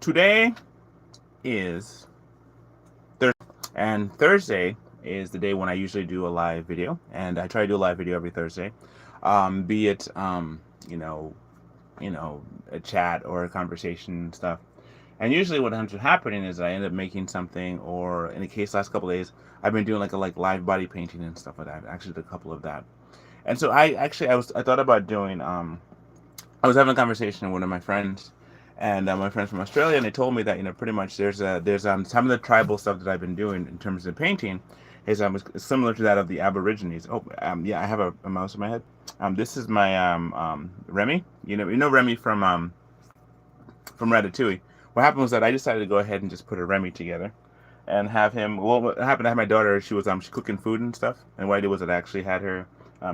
Today is Thursday, and Thursday is the day when I usually do a live video, and I try to do a live video every Thursday, be it you know, a chat or a conversation and stuff. And usually, what ends up happening is I end up making something, or in the case last couple of days, I've been doing like live body painting and stuff like that. I actually did a couple of that, and so I thought about doing I was having a conversation with one of my friends, and my friends from Australia, and they told me that pretty much there's some of the tribal stuff that I've been doing in terms of painting is similar to that of the Aborigines. Oh, yeah, I have a mouse in my head. This is my Remy. You know Remy from Ratatouille. What happened was that I decided to go ahead and just put a Remy together and have him. Well, what happened? I had my daughter. She cooking food and stuff, and what I did was that I actually had her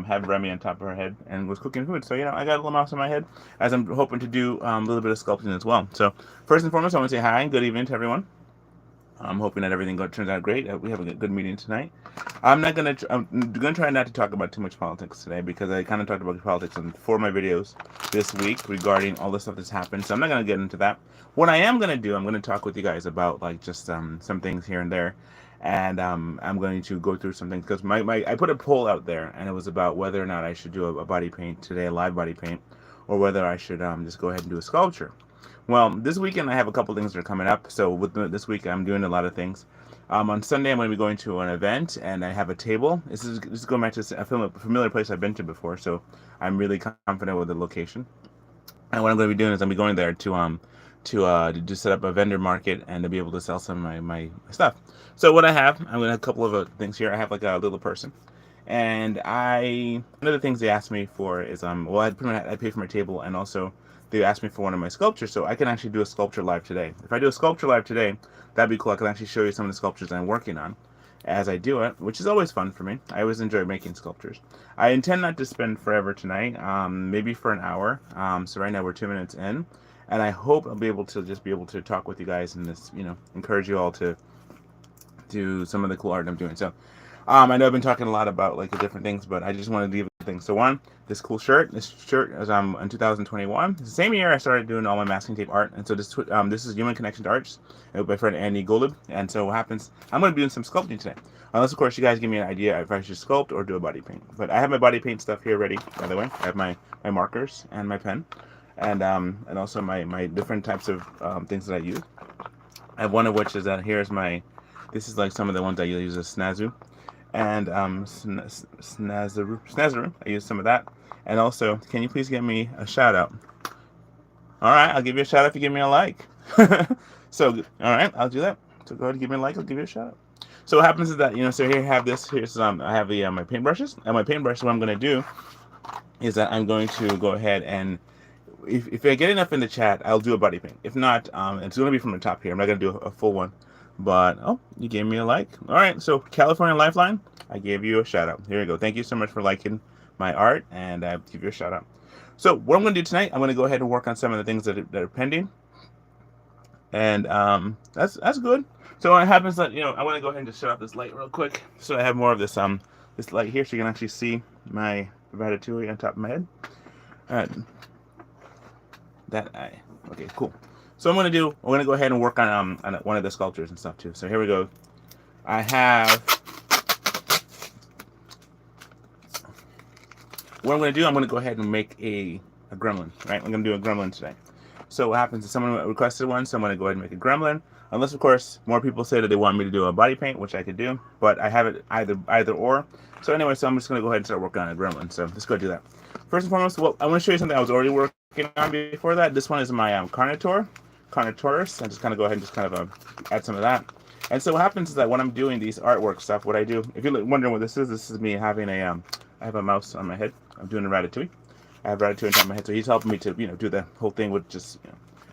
have Remy on top of her head and was cooking food. So I got a little mouse in my head as I'm hoping to do a little bit of sculpting as well. So first and foremost, I want to say hi and good evening to everyone. I'm hoping that everything turns out great. We have a good meeting tonight. I'm gonna try not to talk about too much politics today because I kind of talked about politics in 4 of my videos this week regarding all the stuff that's happened. So I'm not gonna get into that. What I am gonna do, I'm gonna talk with you guys about like just some things here and there, and I'm going to go through some things because I put a poll out there and it was about whether or not I should do a body paint today, a live body paint, or whether I should just go ahead and do a sculpture. Well, this weekend I have a couple things that are coming up. So this week I'm doing a lot of things. On Sunday I'm going to be going to an event, and I have a table. This is going back to a familiar place I've been to before, so I'm really confident with the location. And what I'm going to be doing is I'm going to be going there to set up a vendor market and to be able to sell some of my stuff. So what I'm going to have a couple of things here. I have like a little person. And one of the things they asked me for is well, I pay for my table, and also they asked me for one of my sculptures, so I can actually do a sculpture live today. If I do a sculpture live today, that'd be cool. I can actually show you some of the sculptures I'm working on as I do it, which is always fun for me. I always enjoy making sculptures. I intend not to spend forever tonight, maybe for an hour. So right now we're 2 minutes in, and I hope I'll be able to talk with you guys and this, encourage you all to do some of the cool art I'm doing. So I know I've been talking a lot about like the different things, but I just wanted to give you things. So one, this cool shirt. This shirt was in 2021. It's the same year I started doing all my masking tape art, and so this is Human Connection to Arts with my friend Andy Golub. And so what happens? I'm going to be doing some sculpting today, unless of course you guys give me an idea if I should sculpt or do a body paint. But I have my body paint stuff here ready. By the way, I have my markers and my pen, and also my different types of things that I use. I have one of which is that here's my. This is like some of the ones I use as Snazu. And Snazaru. I use some of that. And also, can you please give me a shout out? All right, I'll give you a shout out if you give me a like. So, all right, I'll do that. So go ahead and give me a like. I'll give you a shout out. So what happens is that so here I have this. Here's I have the my paintbrushes. And my paintbrush. What I'm going to do is that I'm going to go ahead and if I get enough in the chat, I'll do a body paint. If not, it's going to be from the top here. I'm not going to do a full one. But, you gave me a like. All right, so California Lifeline, I gave you a shout out. Here you go. Thank you so much for liking my art, and I give you a shout out. So what I'm going to do tonight, I'm going to go ahead and work on some of the things that are pending. And that's good. So what happens that, I want to go ahead and just shut off this light real quick. So I have more of this this light here so you can actually see my Ratatouille on top of my head. Okay, cool. So we're going to go ahead and work on one of the sculptures and stuff too. So here we go. What I'm going to do, I'm going to go ahead and make a gremlin, right? I'm going to do a gremlin today. So what happens is someone requested one, so I'm going to go ahead and make a gremlin. Unless, of course, more people say that they want me to do a body paint, which I could do, but I have it either or. So anyway, so I'm just going to go ahead and start working on a gremlin. So let's go do that. First and foremost, well, I want to show you something I was already working on before that. This one is my Carnotaurus. I just kind of go ahead and just kind of add some of that. And so what happens is that when I'm doing these artwork stuff, what I do, if you're wondering what this is me having I have a mouse on my head. I'm doing a Ratatouille. I have Ratatouille on top of my head, so he's helping me to, do the whole thing with just,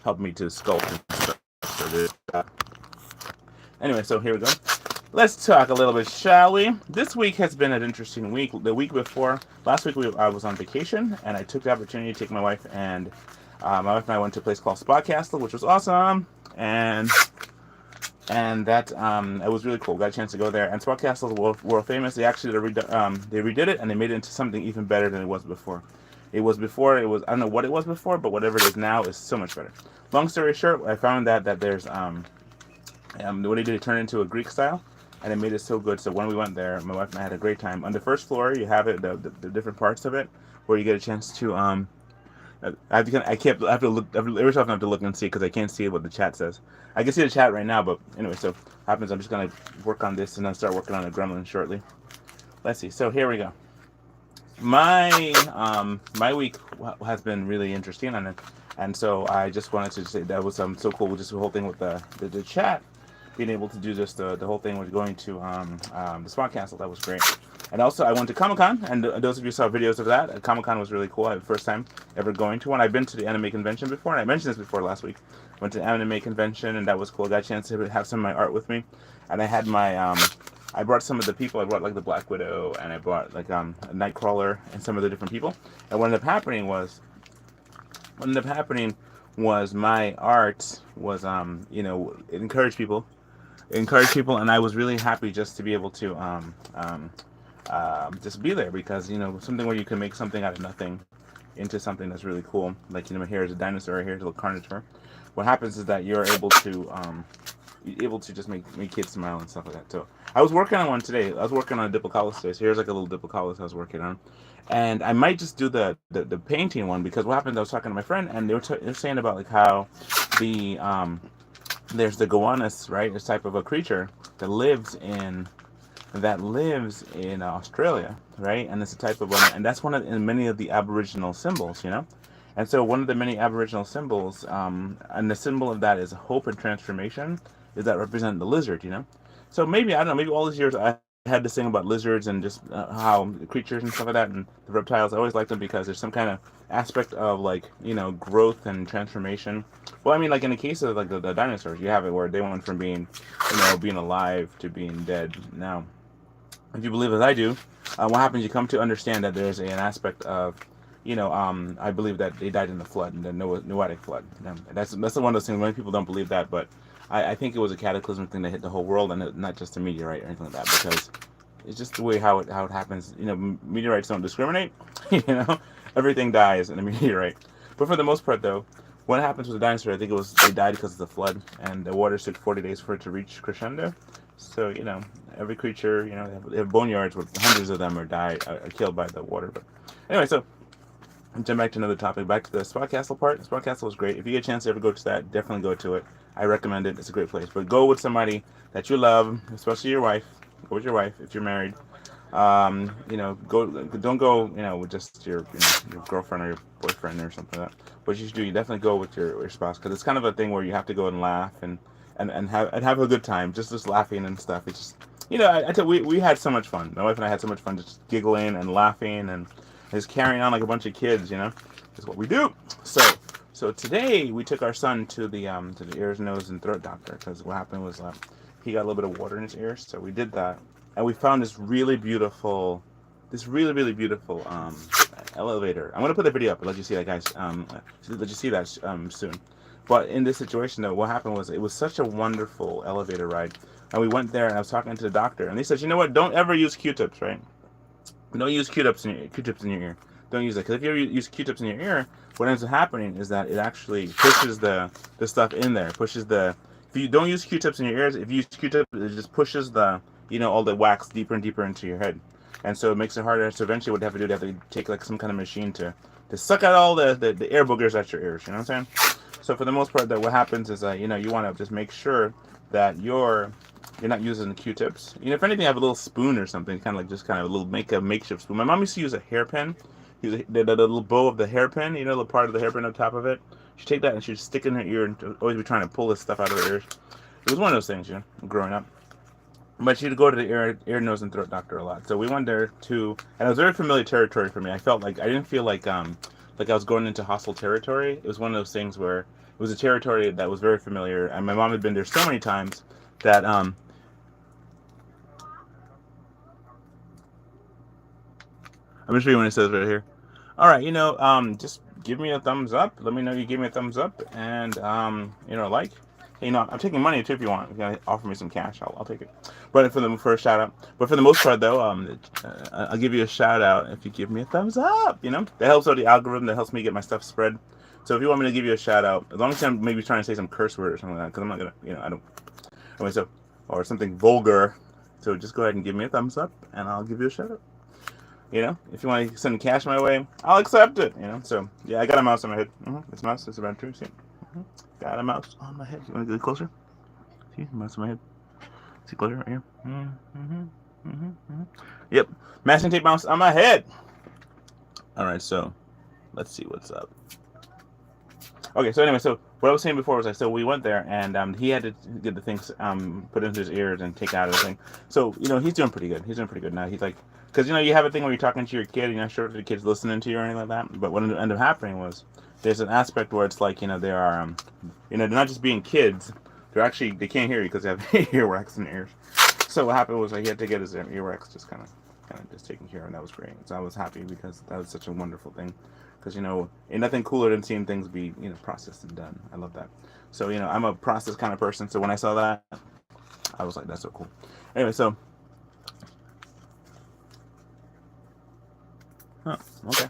help me to sculpt and stuff. So anyway, so here we go. Let's talk a little bit, shall we? This week has been an interesting week. The week before, last week I was on vacation, and I took the opportunity to take my wife and I went to a place called Spa Castle, which was awesome, and that it was really cool. Got a chance to go there, and Spa Castle is world famous. They actually they redid it and they made it into something even better than it was before. It was before. It was, I don't know what it was before, but whatever it is now is so much better. Long story short, I found that there's what they did, it turned into a Greek style, and it made it so good. So when we went there, my wife and I had a great time. On the first floor, you have it, the different parts of it, where you get a chance to I have to look every so often I have to look and see because I can't see what the chat says. I can see the chat right now, but anyway, so happens. I'm just gonna work on this and then start working on a gremlin shortly. Let's see. So here we go. My week has been really interesting, and so I just wanted to say that was so cool. Just the whole thing with the chat, being able to do just the whole thing with going to the Spot Castle. That was great. And also, I went to Comic Con, and those of you who saw videos of that, Comic Con was really cool. I had the first time ever going to one. I've been to the anime convention before, and I mentioned this before last week. Went to the anime convention, and that was cool. I got a chance to have some of my art with me, and I had my I brought some of the people. I brought like the Black Widow, and I brought like a Nightcrawler, and some of the different people. And what ended up happening was my art was it encouraged people, and I was really happy just to be able to just be there because something where you can make something out of nothing into something that's really cool. Like here's a dinosaur, here's a little Carnotaur. What happens is that you're able to just make kids smile and stuff like that. So I was working on one today. I was working on a Diplocalus today. So here's like a little Diplocalus I was working on, and I might just do the painting one because what happened? I was talking to my friend, and they were saying about like how the there's the goannas, right? This type of a creature that lives in Australia, right? And it's a type of one, and that's one of in many of the Aboriginal symbols, And so one of the many Aboriginal symbols, and the symbol of that is hope and transformation, is that represent the lizard. So maybe I don't know. Maybe all these years I had this thing about lizards and just how creatures and stuff like that, and the reptiles. I always like them because there's some kind of aspect of like growth and transformation. Well, I mean, like in the case of like the dinosaurs, you have it where they went from being being alive to being dead. Now, if you believe as I do, what happens? You come to understand that there's an aspect of, I believe that they died in the flood, and the Noatic flood. That's one of those things. Many people don't believe that, but I think it was a cataclysmic thing that hit the whole world, and not just a meteorite or anything like that, because it's just the way how it happens. Meteorites don't discriminate. Everything dies in a meteorite. But for the most part, though, what happens with the dinosaur? I think they died because of the flood, and the water took 40 days for it to reach crescendo. So every creature, they have boneyards where hundreds of them are killed by the water. But anyway, so jump back to another topic. Back to the Spot Castle part. The Spot Castle was great. If you get a chance to ever go to that, definitely go to it. I recommend it. It's a great place. But go with somebody that you love, especially your wife. Go with your wife if you're married. Don't go, with just your girlfriend or your boyfriend or something like that. What you should do, you definitely go with your spouse, because it's kind of a thing where you have to go and laugh and have a good time, just laughing and stuff. It's just, we had so much fun. My wife and I had so much fun just giggling and laughing and just carrying on like a bunch of kids. Is what we do. So today we took our son to the ears, nose, and throat doctor, because what happened was he got a little bit of water in his ears, so we did that. And we found this really beautiful elevator. I'm gonna put the video up and let you see that, guys. Let you see that soon. But in this situation, though, what happened was it was such a wonderful elevator ride, and we went there, and I was talking to the doctor, and they said, don't ever use Q-tips, right? Don't use Q-tips in your ear. Don't use that, because if you ever use Q-tips in your ear, what ends up happening is that it actually pushes the stuff in there. If you don't use Q-tips in your ears, if you use Q-tips, it just pushes all the wax deeper and deeper into your head, and so it makes it harder. So eventually, what they have to take like some kind of machine to suck out all the air boogers out your ears. You know what I'm saying? So for the most part, what happens is you want to just make sure that you're not using Q-tips. If anything, have a little spoon or something, make a makeshift spoon. My mom used to use a hairpin. Use the little bow of the hairpin. The part of the hairpin on top of it. She'd take that and she'd stick it in her ear and always be trying to pull this stuff out of her ears. It was one of those things, growing up. But she'd go to the ear, nose, and throat doctor a lot. So we went there too, and it was very familiar territory for me. I didn't feel like I was going into hostile territory. It was one of those things where it was a territory that was very familiar, and my mom had been there so many times that I'm just reading what it says right here. All right, just give me a thumbs up. Let me know you give me a thumbs up, and like. You know, I'm taking money too if you want. If you want to offer me some cash, I'll take it. But for a shout out. But for the most part, though, I'll give you a shout out if you give me a thumbs up. You know, that helps out the algorithm. That helps me get my stuff spread. So if you want me to give you a shout out, as long as I'm maybe trying to say some curse word or something like that, because I'm not gonna, you know, I don't. Anyway, so or something vulgar. So just go ahead and give me a thumbs up, and I'll give you a shout out. You know, if you want to send cash my way, I'll accept it. You know, so yeah, I got a mouse on my head. This mouse is about true. See, got a mouse on my head. You want to get closer? See, mouse on my head. See closer right here. Yep, masking tape mouse on my head. All right, so let's see what's up. Okay, so anyway, so what I was saying before was so we went there and he had to get the things put into his ears and take out of the thing. So you know he's doing pretty good. He's doing pretty good now. He's like, because you know you have a thing where you're talking to your kid, you're not sure if the kid's listening to you or anything like that. But what ended up happening was there's an aspect where it's like, you know, they are you know, they're not just being kids. They can't hear you because they have earwax in their ears. So what happened was like, he had to get his earwax just kind of just taken care of, and that was great. So I was happy because that was such a wonderful thing. Because you know, ain't nothing cooler than seeing things be, you know, processed and done. I love that. So you know, I'm a process kind of person. So when I saw that, I was like, that's so cool. Anyway, so okay,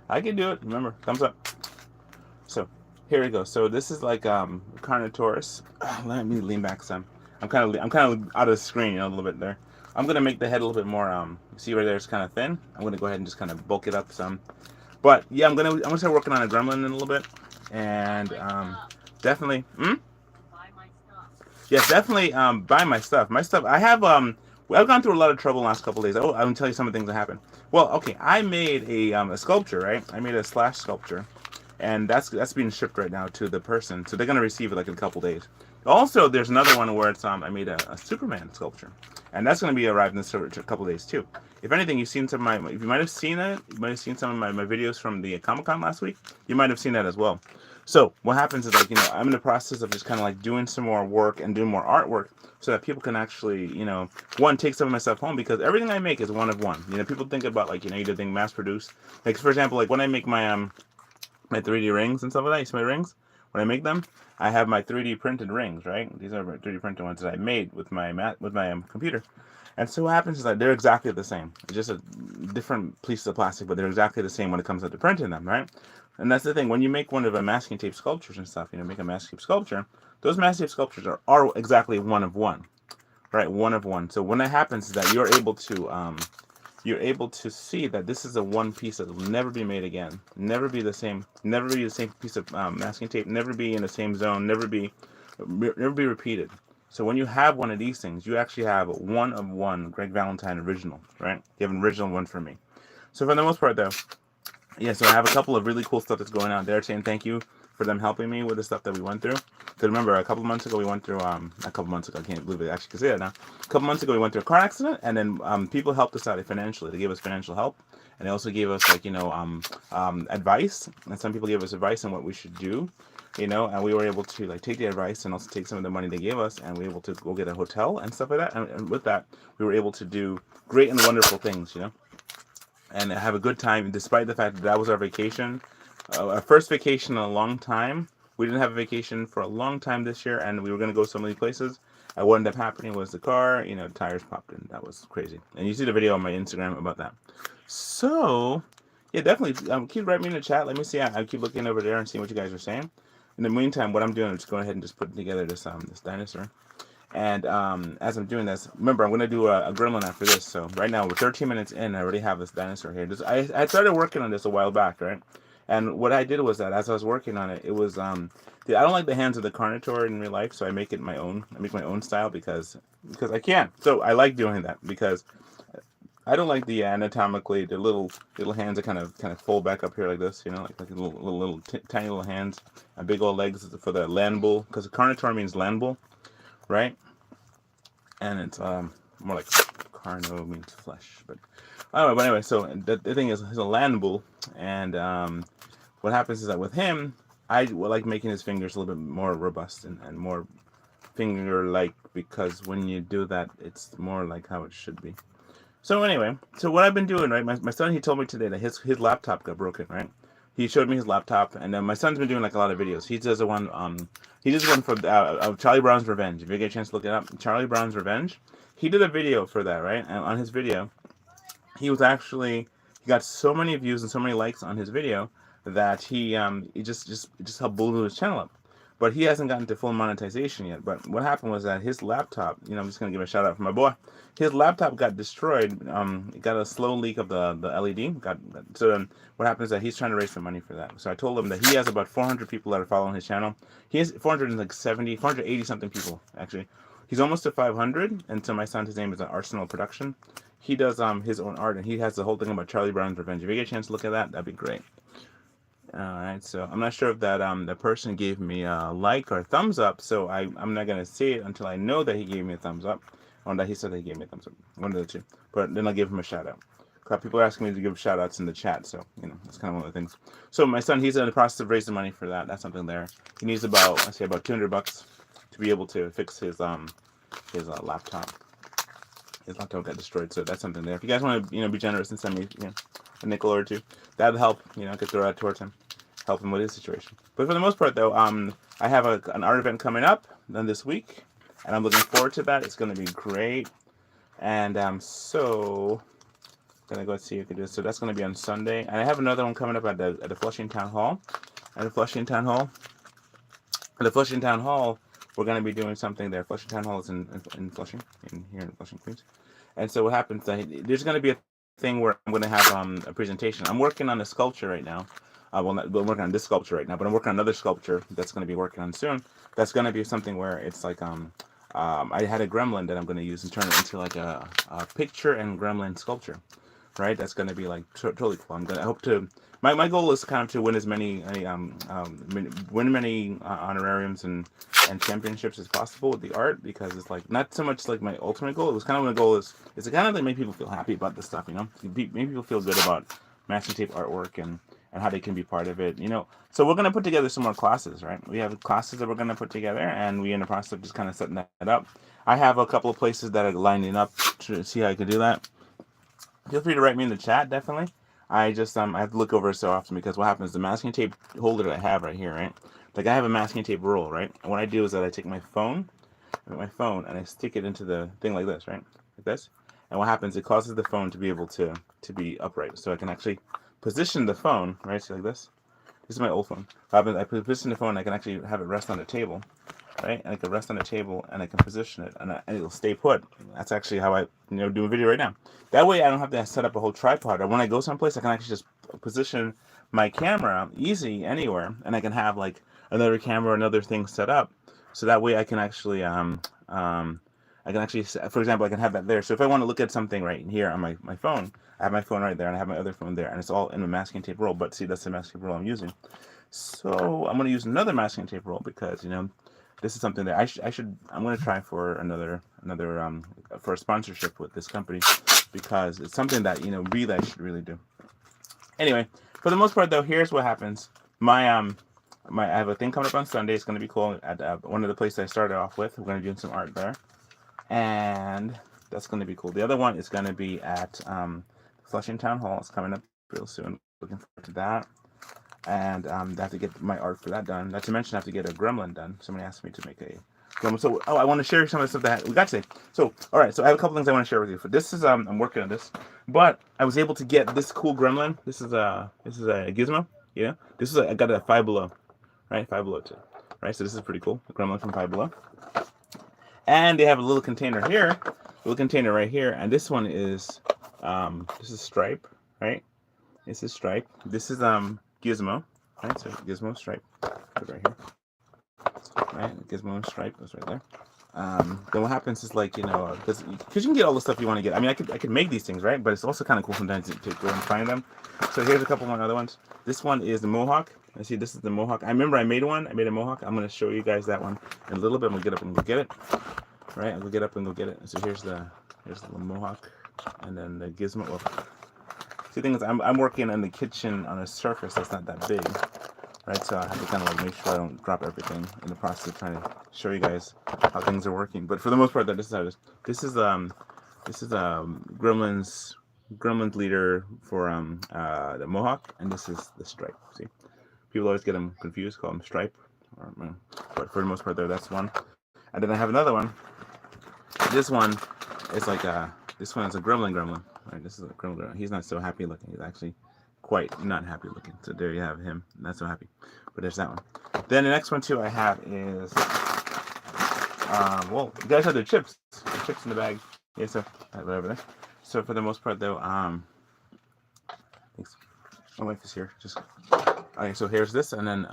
I can do it. Remember, thumbs up. So here we go. So this is like Carnotaurus. Let me lean back some. I'm kind of out of the screen, you know, a little bit there. I'm gonna make the head a little bit more. See right there, it's kind of thin. I'm gonna go ahead and just kind of bulk it up some. But yeah, I'm gonna start working on a gremlin in a little bit, and definitely. Yes, definitely buy my stuff. My stuff. I have I've gone through a lot of trouble the last couple of days. Oh, I'm gonna tell you some of the things that happened. Well, okay, I made a sculpture, right? I made a slash sculpture, and that's being shipped right now to the person, so they're gonna receive it like in a couple days. Also, there's another one where it's I made a Superman sculpture, and that's gonna be arriving in a couple days too. If anything, you've seen some of my, if you might have seen it, you might have seen some of my videos from the Comic-Con last week. You might have seen that as well. So what happens is, like, you know, I'm in the process of just kind of like doing some more work and doing more artwork so that people can actually, you know, one, take some of my stuff home, because everything I make is one of one. You know, people think about, like, you know, you do things mass produced. Like, for example, like when I make my 3D rings and stuff like that, you see my rings? When I make them, I have my 3D printed rings, right? These are my 3D printed ones that I made with my computer. And so what happens is that they're exactly the same. It's just a different piece of plastic, but they're exactly the same when it comes to printing them, right? And that's the thing. When you make one of a masking tape sculptures and stuff, you know, make a masking tape sculpture, those masking tape sculptures are exactly one of one, right? One of one. So when that happens is that you're able to see that this is a one piece that will never be made again, never be the same piece of masking tape, never be in the same zone, never be repeated. So when you have one of these things, you actually have one of one Greg Valentine original, right? You have an original one for me. So for the most part, though, yeah, so I have a couple of really cool stuff that's going out there, saying thank you for them helping me with the stuff that we went through. Because remember, a couple months ago we went through, a couple months ago, I can't believe it actually can say that now. A couple months ago we went through a car accident, and then people helped us out financially. They gave us financial help, and they also gave us, like, you know, advice. And some people gave us advice on what we should do, you know, and we were able to, like, take the advice and also take some of the money they gave us, and we were able to go get a hotel and stuff like that. And with that, we were able to do great and wonderful things, you know, and have a good time, despite the fact that that was our vacation. Our first vacation in a long time. We didn't have a vacation for a long time this year, and we were going to go so many places. And what ended up happening was the car, you know, tires popped in. That was crazy. And you see the video on my Instagram about that. So, yeah, definitely keep writing me in the chat. Let me see. I keep looking over there and seeing what you guys are saying. In the meantime, what I'm doing is just going ahead and just putting together this dinosaur. And as I'm doing this, remember, I'm going to do a gremlin after this. So right now, we're 13 minutes in, I already have this dinosaur here. I started working on this a while back, right? And what I did was that as I was working on it, it was I don't like the hands of the Carnotaur in real life, so I make it my own. I make my own style because I can. So I like doing that because I don't like the anatomically the little hands that kind of fold back up here like this, you know, like little tiny little hands, and big old legs for the land bull, because the Carnotaur means land bull, right? And it's more like carno means flesh, but anyway, so the thing is, he's a land bull, and what happens is that with him, I like making his fingers a little bit more robust and more finger-like, because when you do that, it's more like how it should be. So anyway, so what I've been doing, right? My son, he told me today that his laptop got broken, right? He showed me his laptop, and my son's been doing like a lot of videos. He does the one, He did one for of Charlie Brown's Revenge. If you get a chance to look it up, Charlie Brown's Revenge. He did a video for that, right? And on his video, he got so many views and so many likes on his video that he just helped blow his channel up. But he hasn't gotten to full monetization yet. But what happened was that his laptop, I'm just gonna give a shout out for my boy. His laptop got destroyed. It got a slow leak of the LED. So then what happens is that he's trying to raise some money for that. So I told him that he has about 400 people that are following his channel. He has 480 something people actually. He's almost to 500. And so my son, his name is Arsenal Production. He does his own art, and he has the whole thing about Charlie Brown's Revenge. If you get a chance to look at that, that'd be great. Alright, so I'm not sure if that the person gave me a like or a thumbs up, so I'm not going to see it until I know that he gave me a thumbs up, or that he said that he gave me a thumbs up. One of the two. But then I'll give him a shout out. People are asking me to give shout outs in the chat, so that's kind of one of the things. So my son, he's in the process of raising money for that. That's something there. He needs about $200 to be able to fix his laptop. His laptop got destroyed, so that's something there. If you guys want to be generous and send me a nickel or two, that'd help. I could throw that towards him, help him with his situation. But for the most part, though, I have an art event coming up then this week, and I'm looking forward to that. It's going to be great, and so gonna go see if I can do this. So that's going to be on Sunday, and I have another one coming up at the Flushing Town Hall. At the Flushing Town Hall, we're going to be doing something there. Flushing Town Hall is in Flushing, here in Flushing, Queens. And so what happens, there's going to be a thing where I'm going to have a presentation. I'm working on a sculpture right now. I'm working on this sculpture right now, but I'm working on another sculpture that's going to be working on soon. That's going to be something where it's like, I had a gremlin that I'm going to use and turn it into like a picture and gremlin sculpture. Right, that's going to be like totally cool. I hope to. My goal is kind of to win as many honorariums and championships as possible with the art, because it's like not so much like my ultimate goal. It was kind of my goal is to kind of like make people feel happy about this stuff. Make people feel good about masking tape artwork and how they can be part of it. So we're going to put together some more classes. Right, we have classes that we're going to put together, and we're in the process of just kind of setting that up. I have a couple of places that are lining up to see how I can do that. Feel free to write me in the chat, definitely. I just I have to look over it so often, because what happens, the masking tape holder that I have right here, right? Like I have a masking tape roll, right? And what I do is that I take my phone, and I stick it into the thing like this, right? Like this. And what happens, it causes the phone to be able to be upright. So I can actually position the phone, right? So like this. This is my old phone. What happens, I position the phone, I can actually have it rest on the table. Right, and I can rest on the table, and I can position it, and it'll stay put. That's actually how I, do a video right now. That way, I don't have to set up a whole tripod. Or when I go someplace, I can actually just position my camera easy anywhere, and I can have like another camera, another thing set up. So that way, I can actually, for example, I can have that there. So if I want to look at something right here on my phone, I have my phone right there, and I have my other phone there, and it's all in a masking tape roll. But see, that's the masking tape roll I'm using. So I'm going to use another masking tape roll, because this is something that I'm going to try for another for a sponsorship with this company, because it's something that really I should really do. Anyway, for the most part though, here's what happens. I have a thing coming up on Sunday. It's going to be cool at one of the places I started off with. We're going to do some art there, and that's going to be cool. The other one is going to be at Flushing Town Hall. It's coming up real soon. Looking forward to that. And I have to get my art for that done. Not to mention, I have to get a gremlin done. Somebody asked me to make a gremlin. So, I want to share some of the stuff that we got today. So, all right. So, I have a couple things I want to share with you. This is I'm working on this, but I was able to get this cool gremlin. This is a gizmo. Yeah. I got a Five Below, right? Five Below too, right? So this is pretty cool. The gremlin from Five Below. And they have a little container here, a little container right here, and this one is this is Stripe, right? This is Stripe. This is Gizmo, right? So Gizmo Stripe, put it right here, right? Gizmo Stripe goes right there. Then what happens is because you can get all the stuff you want to get. I mean, I could make these things, right? But it's also kind of cool sometimes to go and find them. So here's a couple of other ones. This one is the Mohawk. I see this is the Mohawk. I remember I made one. I made a Mohawk. I'm going to show you guys that one in a little bit. I'm going to get up and go get it. Right? I'll get up and go get it. So here's the Mohawk, and then the Gizmo. Well, see, the thing is, I'm working in the kitchen on a surface that's not that big, right? So I have to kind of make sure I don't drop everything in the process of trying to show you guys how things are working. But for the most part, this is how it is. This is Gremlins leader for the Mohawk, and this is the Stripe. See, people always get them confused, call them Stripe But for the most part, there, that's one. And then I have another one. This one is like this one is a gremlin. Right, this is a gremlin. He's not so happy looking. He's actually quite not happy looking. So there you have him. Not so happy. But there's that one. Then the next one too I have is well, you guys have the chips. The chips in the bag. Yeah, so whatever there. So for the most part though, thanks. My wife is here. Just okay. So here's this, and then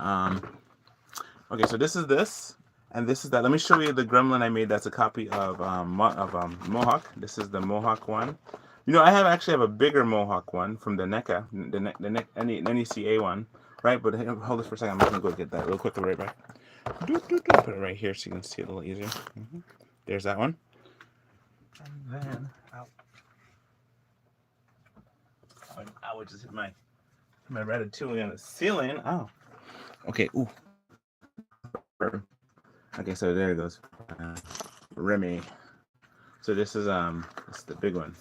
okay. So this is this. And this is that. Let me show you the gremlin I made. That's a copy of Mohawk. This is the Mohawk one. You know, I actually have a bigger Mohawk one from the NECA, NECA one, right? But hold this for a second. I'm just gonna go get that real quick. I'll be right back. Put it right here so you can see it a little easier. There's that one. And then I would just hit my ratatouille on the ceiling. Oh, okay. Ooh. Okay, so there it goes. Remy. So this is the big one.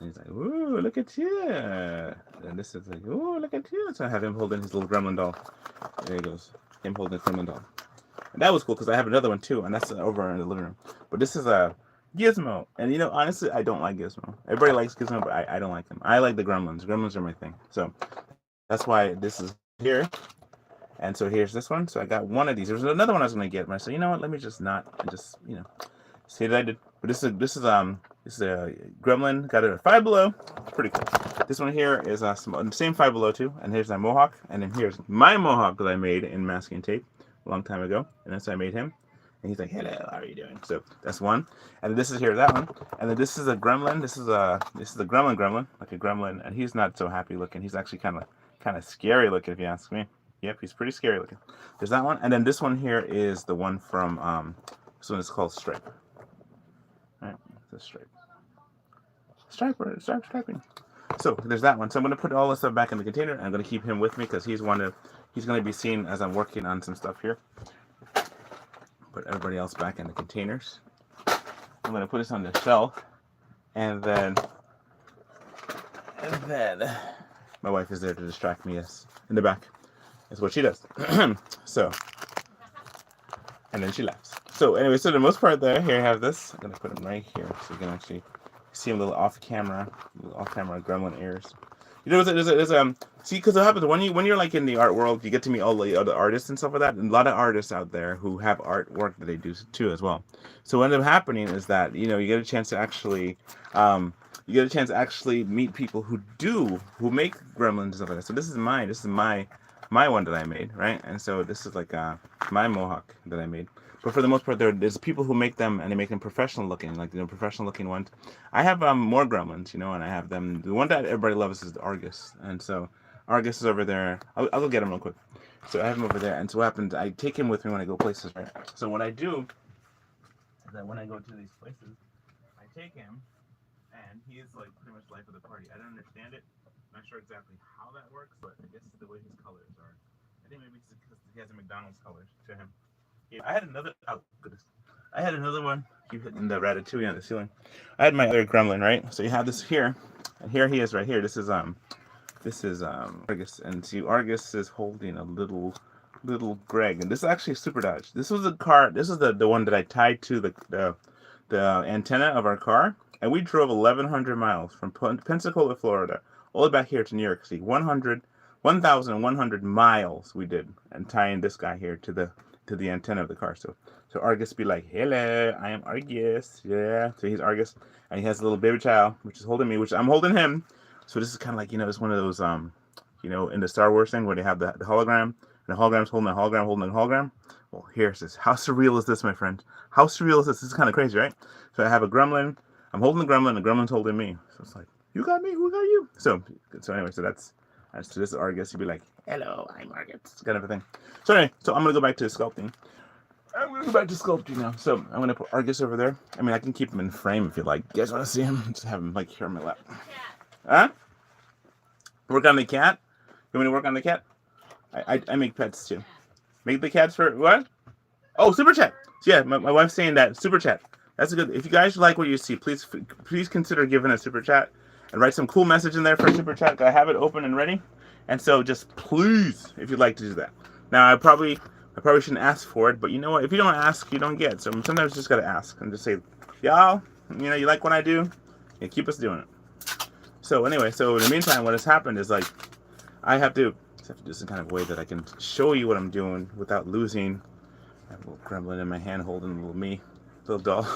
And he's like, ooh, look at you. And this is like, ooh, look at you. So I have him holding his little gremlin doll. There he goes. Him holding the gremlin doll. And that was cool because I have another one too, and that's over in the living room. But this is a Gizmo. And you know, honestly, I don't like Gizmo. Everybody likes Gizmo, but I don't like him. I like the gremlins. Gremlins are my thing. So that's why this is here. And so here's this one. So I got one of these. There's another one I was gonna get, but I said, you know what? Let me just not, and just see that I did. But this is a gremlin. Got it at Five Below. It's pretty cool. This one here is same Five Below too. And here's my Mohawk. And then here's my Mohawk that I made in masking tape a long time ago. And that's how I made him. And he's like, hello, how are you doing? So that's one. And this is that one. And then this is a gremlin. This is the gremlin, like a gremlin. And he's not so happy looking. He's actually kind of scary looking, if you ask me. Yep, he's pretty scary looking. There's that one, and then this one here is the one from this one is called Stripe. All right, it's a striping. So there's that one. So I'm gonna put all this stuff back in the container. And I'm gonna keep him with me because he's gonna be seen as I'm working on some stuff here. Put everybody else back in the containers. I'm gonna put this on the shelf, and then my wife is there to distract me. Yes, in the back. That's what she does. So, and then she laughs. So anyway, so the most part there, here I have this. I'm gonna put him right here so you can actually see him a little off camera gremlin ears. You know, there's see, because what happens when you're like in the art world, you get to meet all the other artists and stuff like that. And a lot of artists out there who have artwork that they do too as well. So what ends up happening is that you get a chance to actually meet people who make gremlins and stuff like that. So this is my one that I made, right? And so this is like my Mohawk that I made. But for the most part, there's people who make them, and they make them professional looking, like professional looking ones. I have more gremlins, and I have them. The one that everybody loves is the Argus, and so Argus is over there. I'll go get him real quick. So I have him over there, and so what happens? I take him with me when I go places, right? So what I do is that when I go to these places, I take him, and he is like pretty much life of the party. I don't understand it. I'm not sure exactly how that works, but I guess it's the way his colors are. I think maybe it's because he has a McDonald's colors to him. Yeah, I had another. Oh goodness, I had another one. Keep hitting the ratatouille on the ceiling. I had my other gremlin, right? So you have this here, and here he is right here. This is Argus, and see Argus is holding a little Greg, and this is actually Super Dodge. This was a car. This is the one that I tied to the antenna of our car, and we drove 1,100 miles from Pensacola, Florida, all the way back here to New York City. 1,100 miles we did, and tying this guy here to the antenna of the car. So Argus be like, hello, I am Argus. Yeah. So he's Argus, and he has a little baby child, which is holding me, which I'm holding him. So this is kind of like, it's one of those, in the Star Wars thing where they have the hologram, and the hologram's holding a hologram. Well, here's this. How surreal is this, my friend? How surreal is this? This is kind of crazy, right? So I have a gremlin. I'm holding the gremlin. The gremlin's holding me. So it's like, you got me. Who got you? So anyway, so that's so this is Argus. You'd be like, hello, I'm Argus, kind of a thing. So anyway, so I'm gonna go back to sculpting. Now. So I'm gonna put Argus over there. I mean, I can keep him in frame if you like. You guys want to see him? Just have him like here on my lap. Huh? Work on the cat? You want me to work on the cat? I make pets too. Make the cats for what? Oh, super chat. So yeah, my wife's saying that super chat. That's a good. If you guys like what you see, please consider giving a super chat and write some cool message in there for a super chat. I have it open and ready. And so just please, if you'd like to do that. Now I probably I probably shouldn't ask for it, but you know what? If you don't ask, you don't get. So sometimes you just gotta ask and just say, y'all, you like what I do? Yeah, keep us doing it. So anyway, so in the meantime, what has happened is like I have to do some kind of way that I can show you what I'm doing without losing. I have a little gremlin in my hand holding a little me, little doll.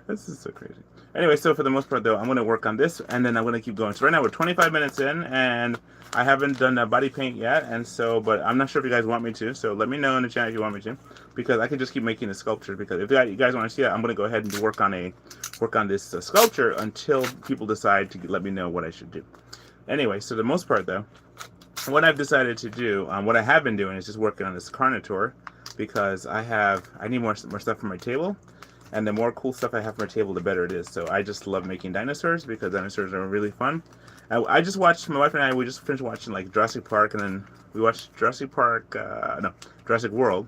This is so crazy. Anyway, so for the most part though, I'm going to work on this and then I'm going to keep going. So right now we're 25 minutes in and I haven't done body paint yet, and so, but I'm not sure if you guys want me to, so let me know in the chat if you want me to, because I can just keep making a sculpture, because if you guys want to see it, I'm going to go ahead and work on this sculpture until people decide to let me know what I should do. Anyway, so the most part though, what I've decided to do, what I have been doing is just working on this Carnotaur, because I need more stuff for my table, and the more cool stuff I have for my table, the better it is. So I just love making dinosaurs, because dinosaurs are really fun. I just watched, my wife and I, we just finished watching like Jurassic Park, and then we watched Jurassic World,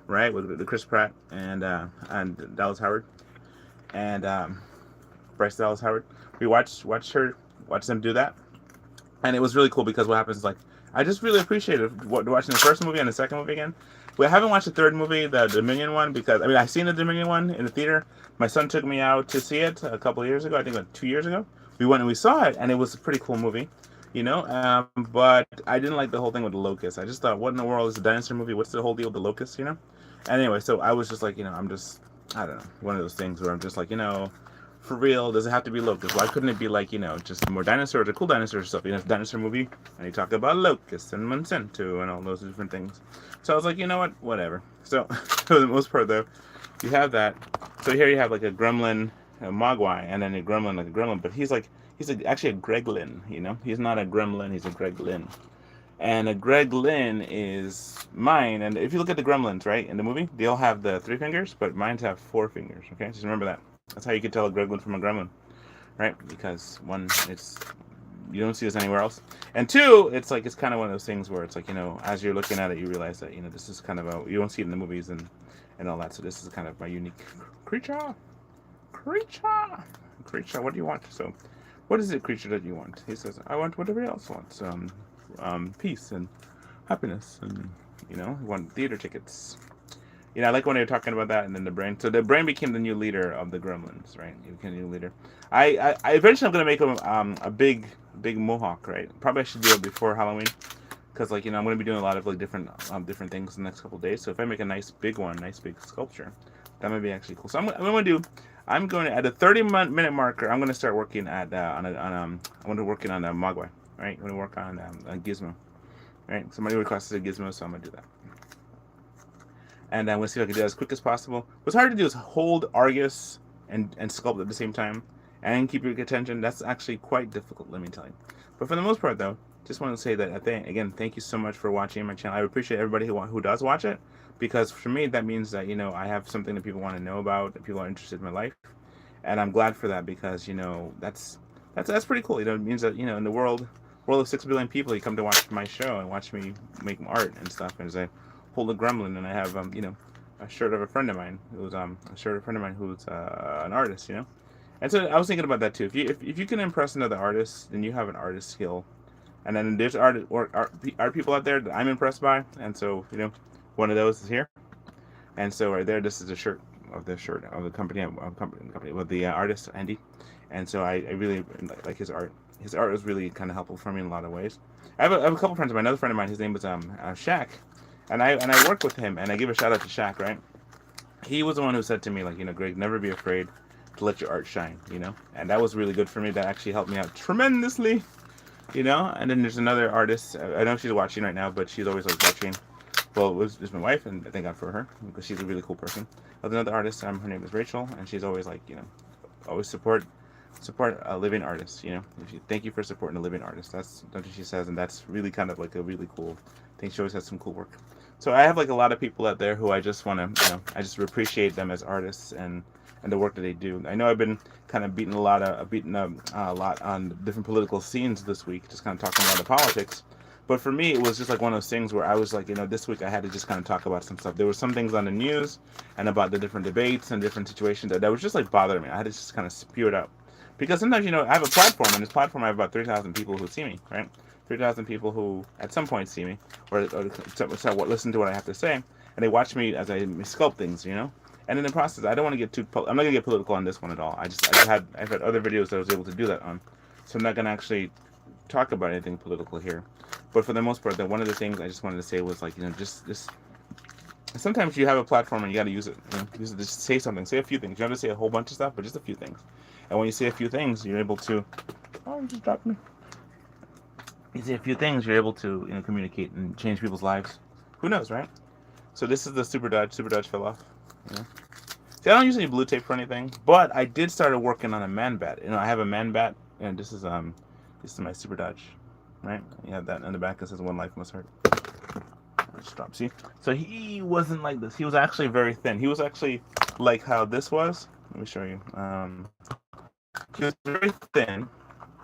right, with the Chris Pratt and Dallas Howard, and Bryce Dallas Howard. We watched them do that, and it was really cool, because what happens is like, I just really appreciated watching the first movie and the second movie again. We haven't watched the third movie, the Dominion one, because I mean I've seen the Dominion one in the theater. My son took me out to see it a couple of years ago. I think like 2 years ago. We went and we saw it, and it was a pretty cool movie, But I didn't like the whole thing with the locusts. I just thought, what in the world is a dinosaur movie? What's the whole deal with the locusts, And anyway, so I was just like, I'm just, I don't know, one of those things where I'm just like, for real, does it have to be locusts? Why couldn't it be like, just more dinosaurs or cool dinosaur stuff? It's a dinosaur movie, and you talk about locusts and Monsanto and all those different things. So I was like, you know what, whatever. So for the most part, though, you have that. So here you have like a gremlin, a mogwai, and then a gremlin like a gremlin, but he's actually a greglin, He's not a gremlin, he's a greglin. And a greglin is mine, and if you look at the gremlins, right, in the movie, they all have the 3 fingers, but mine have 4 fingers, okay? Just remember that. That's how you can tell a greglin from a gremlin, right? Because one, you don't see this anywhere else, and 2, it's kind of one of those things where it's like, as you're looking at it, you realize that this is kind of you don't see it in the movies and all that. So this is kind of my unique creature. What do you want? So, what is it, creature, that you want? He says, I want what everybody else wants. Peace and happiness, and want theater tickets. I like when you're talking about that, and then the brain. So the brain became the new leader of the gremlins, right? You became the new leader. I eventually I'm gonna make him a big mohawk, right? Probably I should do it before Halloween, because I'm gonna be doing a lot of different things in the next couple of days. So if I make a nice big sculpture, that might be actually cool. So I'm going to at a 30-minute marker. I'm gonna start working at I'm gonna working on a mogwai, right? I'm gonna work on a gizmo, right? Somebody requested a gizmo, so I'm gonna do that. And I'm going to see if I can do it as quick as possible. What's hard to do is hold Argus and sculpt at the same time and keep your attention. That's actually quite difficult, let me tell you. But for the most part, though, just want to say that, again, thank you so much for watching my channel. I appreciate everybody who does watch it, because for me, that means that, I have something that people want to know about, that people are interested in my life. And I'm glad for that, because, that's pretty cool. It means that, in the world of 6 billion people, you come to watch my show and watch me make art and stuff. And as I hold a gremlin, and I have a shirt of a friend of mine who's an artist, And so I was thinking about that too. If you can impress another artist, then you have an artist skill. And then there's art people out there that I'm impressed by, and so one of those is here. And so right there, this is a shirt of the company with the artist Andy. And so I really like his art. His art was really kind of helpful for me in a lot of ways. I have a couple friends of mine. Another friend of mine, his name was Shaq. And I work with him, and I give a shout out to Shaq, right? He was the one who said to me, like, Greg, never be afraid to let your art shine, And that was really good for me. That actually helped me out tremendously, And then there's another artist. I know she's watching right now, but she's always watching. Well, it's my wife, and thank God for her, because she's a really cool person. There's another artist. Her name is Rachel, and she's always always support a living artist. Thank you for supporting a living artist. That's what she says, and that's really kind of like a really cool thing. She always has some cool work. So I have a lot of people out there who I just want to, I just appreciate them as artists and the work that they do. I know I've been kind of beating a lot on different political scenes this week, just kind of talking about the politics. But for me, it was just one of those things where I was this week I had to just kind of talk about some stuff. There were some things on the news and about the different debates and different situations that was just bothering me. I had to just kind of spew it out. Because sometimes, I have a platform, and this platform I have about 3,000 people who see me, right? 3,000 people who at some point see me or listen to what I have to say, and they watch me as I sculpt things, you know. And in the process, I don't want to get too. I'm not gonna get political on this one at all. I've had other videos that I was able to do that on, so I'm not gonna actually talk about anything political here. But for the most part, one of the things I just wanted to say was like, you know, just sometimes you have a platform and you got to use it. You know, use it to say something, say a few things. You don't have to say a whole bunch of stuff, but just a few things. And when you say a few things, you're able to. Oh, you just dropped me. You say a few things, you're able to, you know, communicate and change people's lives. Who knows, right? So this is the Super Dodge. Super Dodge fell off. You know? See, I don't use any blue tape for anything, but I did start working on a man bat. You know, I have a man bat, and this is my Super Dodge, right? You have that in the back that says "One life must hurt." Just drop. See, so he wasn't like this. He was actually very thin. He was actually like how this was. Let me show you. He was very thin,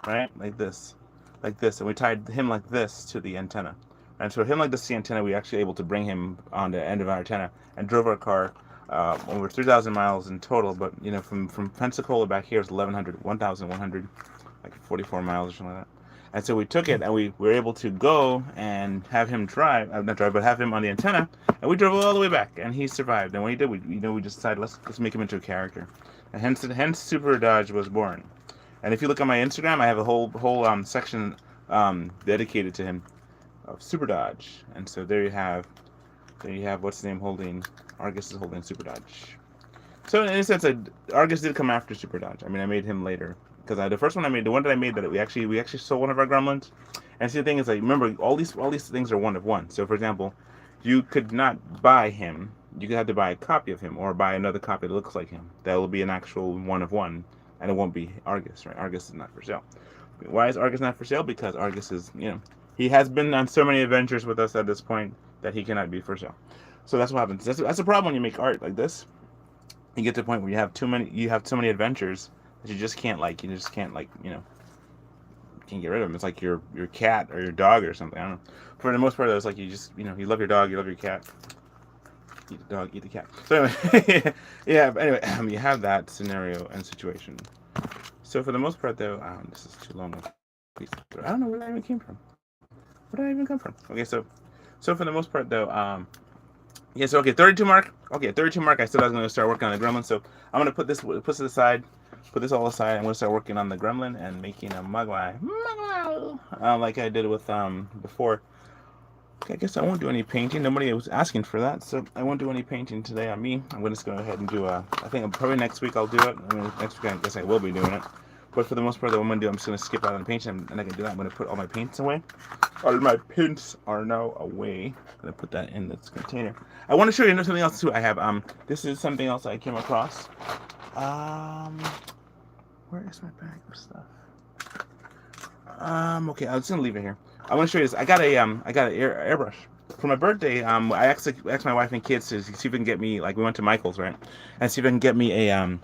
right? Like this, and we tied him like this to the antenna. And so him like this to the antenna, we actually able to bring him on the end of our antenna and drove our car over 3,000 miles in total. But you know, from Pensacola back here is 1,100, like 44 miles or something like that. And so we took it and we were able to go and have him drive, not drive, but have him on the antenna. And we drove all the way back, and he survived. And when he did, we just decided let's make him into a character. And hence Super Dodge was born. And if you look on my Instagram, I have a whole section dedicated to him of Super Dodge. And so there you have what's his name holding. Argus is holding Super Dodge. So in a sense, Argus did come after Super Dodge. I mean, I made him later. Because the first one I made, the one that I made, that we actually sold one of our gremlins. And see, the thing is, like, remember, all these things are one of one. So, for example, you could not buy him. You could have to buy a copy of him, or buy another copy that looks like him. That will be an actual one of one, and it won't be Argus, right? Argus is not for sale. Why is Argus not for sale? Because Argus is, you know, he has been on so many adventures with us at this point that he cannot be for sale. So that's what happens. That's a problem when you make art like this. You get to the point where you have so many adventures that you just can't you know, can't get rid of them. It's like your cat or your dog or something. I don't know. For the most part, it's like you just, you know, you love your dog, you love your cat. Eat the dog, eat the cat. So anyway, yeah. But anyway, you have that scenario and situation. So for the most part, though, this is too long. I don't know where that even came from. Where did I even come from? Okay, so for the most part, though, yeah. So okay, 32 mark. Okay, 32 mark. I said I was going to start working on the gremlin. So I'm going to put this aside. Put this all aside. I'm going to start working on the gremlin and making a Mogwai, like I did with before. Okay, I guess I won't do any painting. Nobody was asking for that, so I won't do any painting today on me. I'm just going to go ahead and do I think probably next week I'll do it. I mean, next week I guess I will be doing it. But for the most part, what I'm going to do, I'm just going to skip out on the painting, and I can do that. I'm going to put all my paints away. All my paints are now away. I'm going to put that in this container. I want to show you something else too. I have this is something else I came across. Where is my bag of stuff? Okay, I'm just gonna leave it here. I want to show you this. I got an airbrush for my birthday. I actually asked my wife and kids to see if we can get me, like, we went to Michael's, right, and see if I can get me an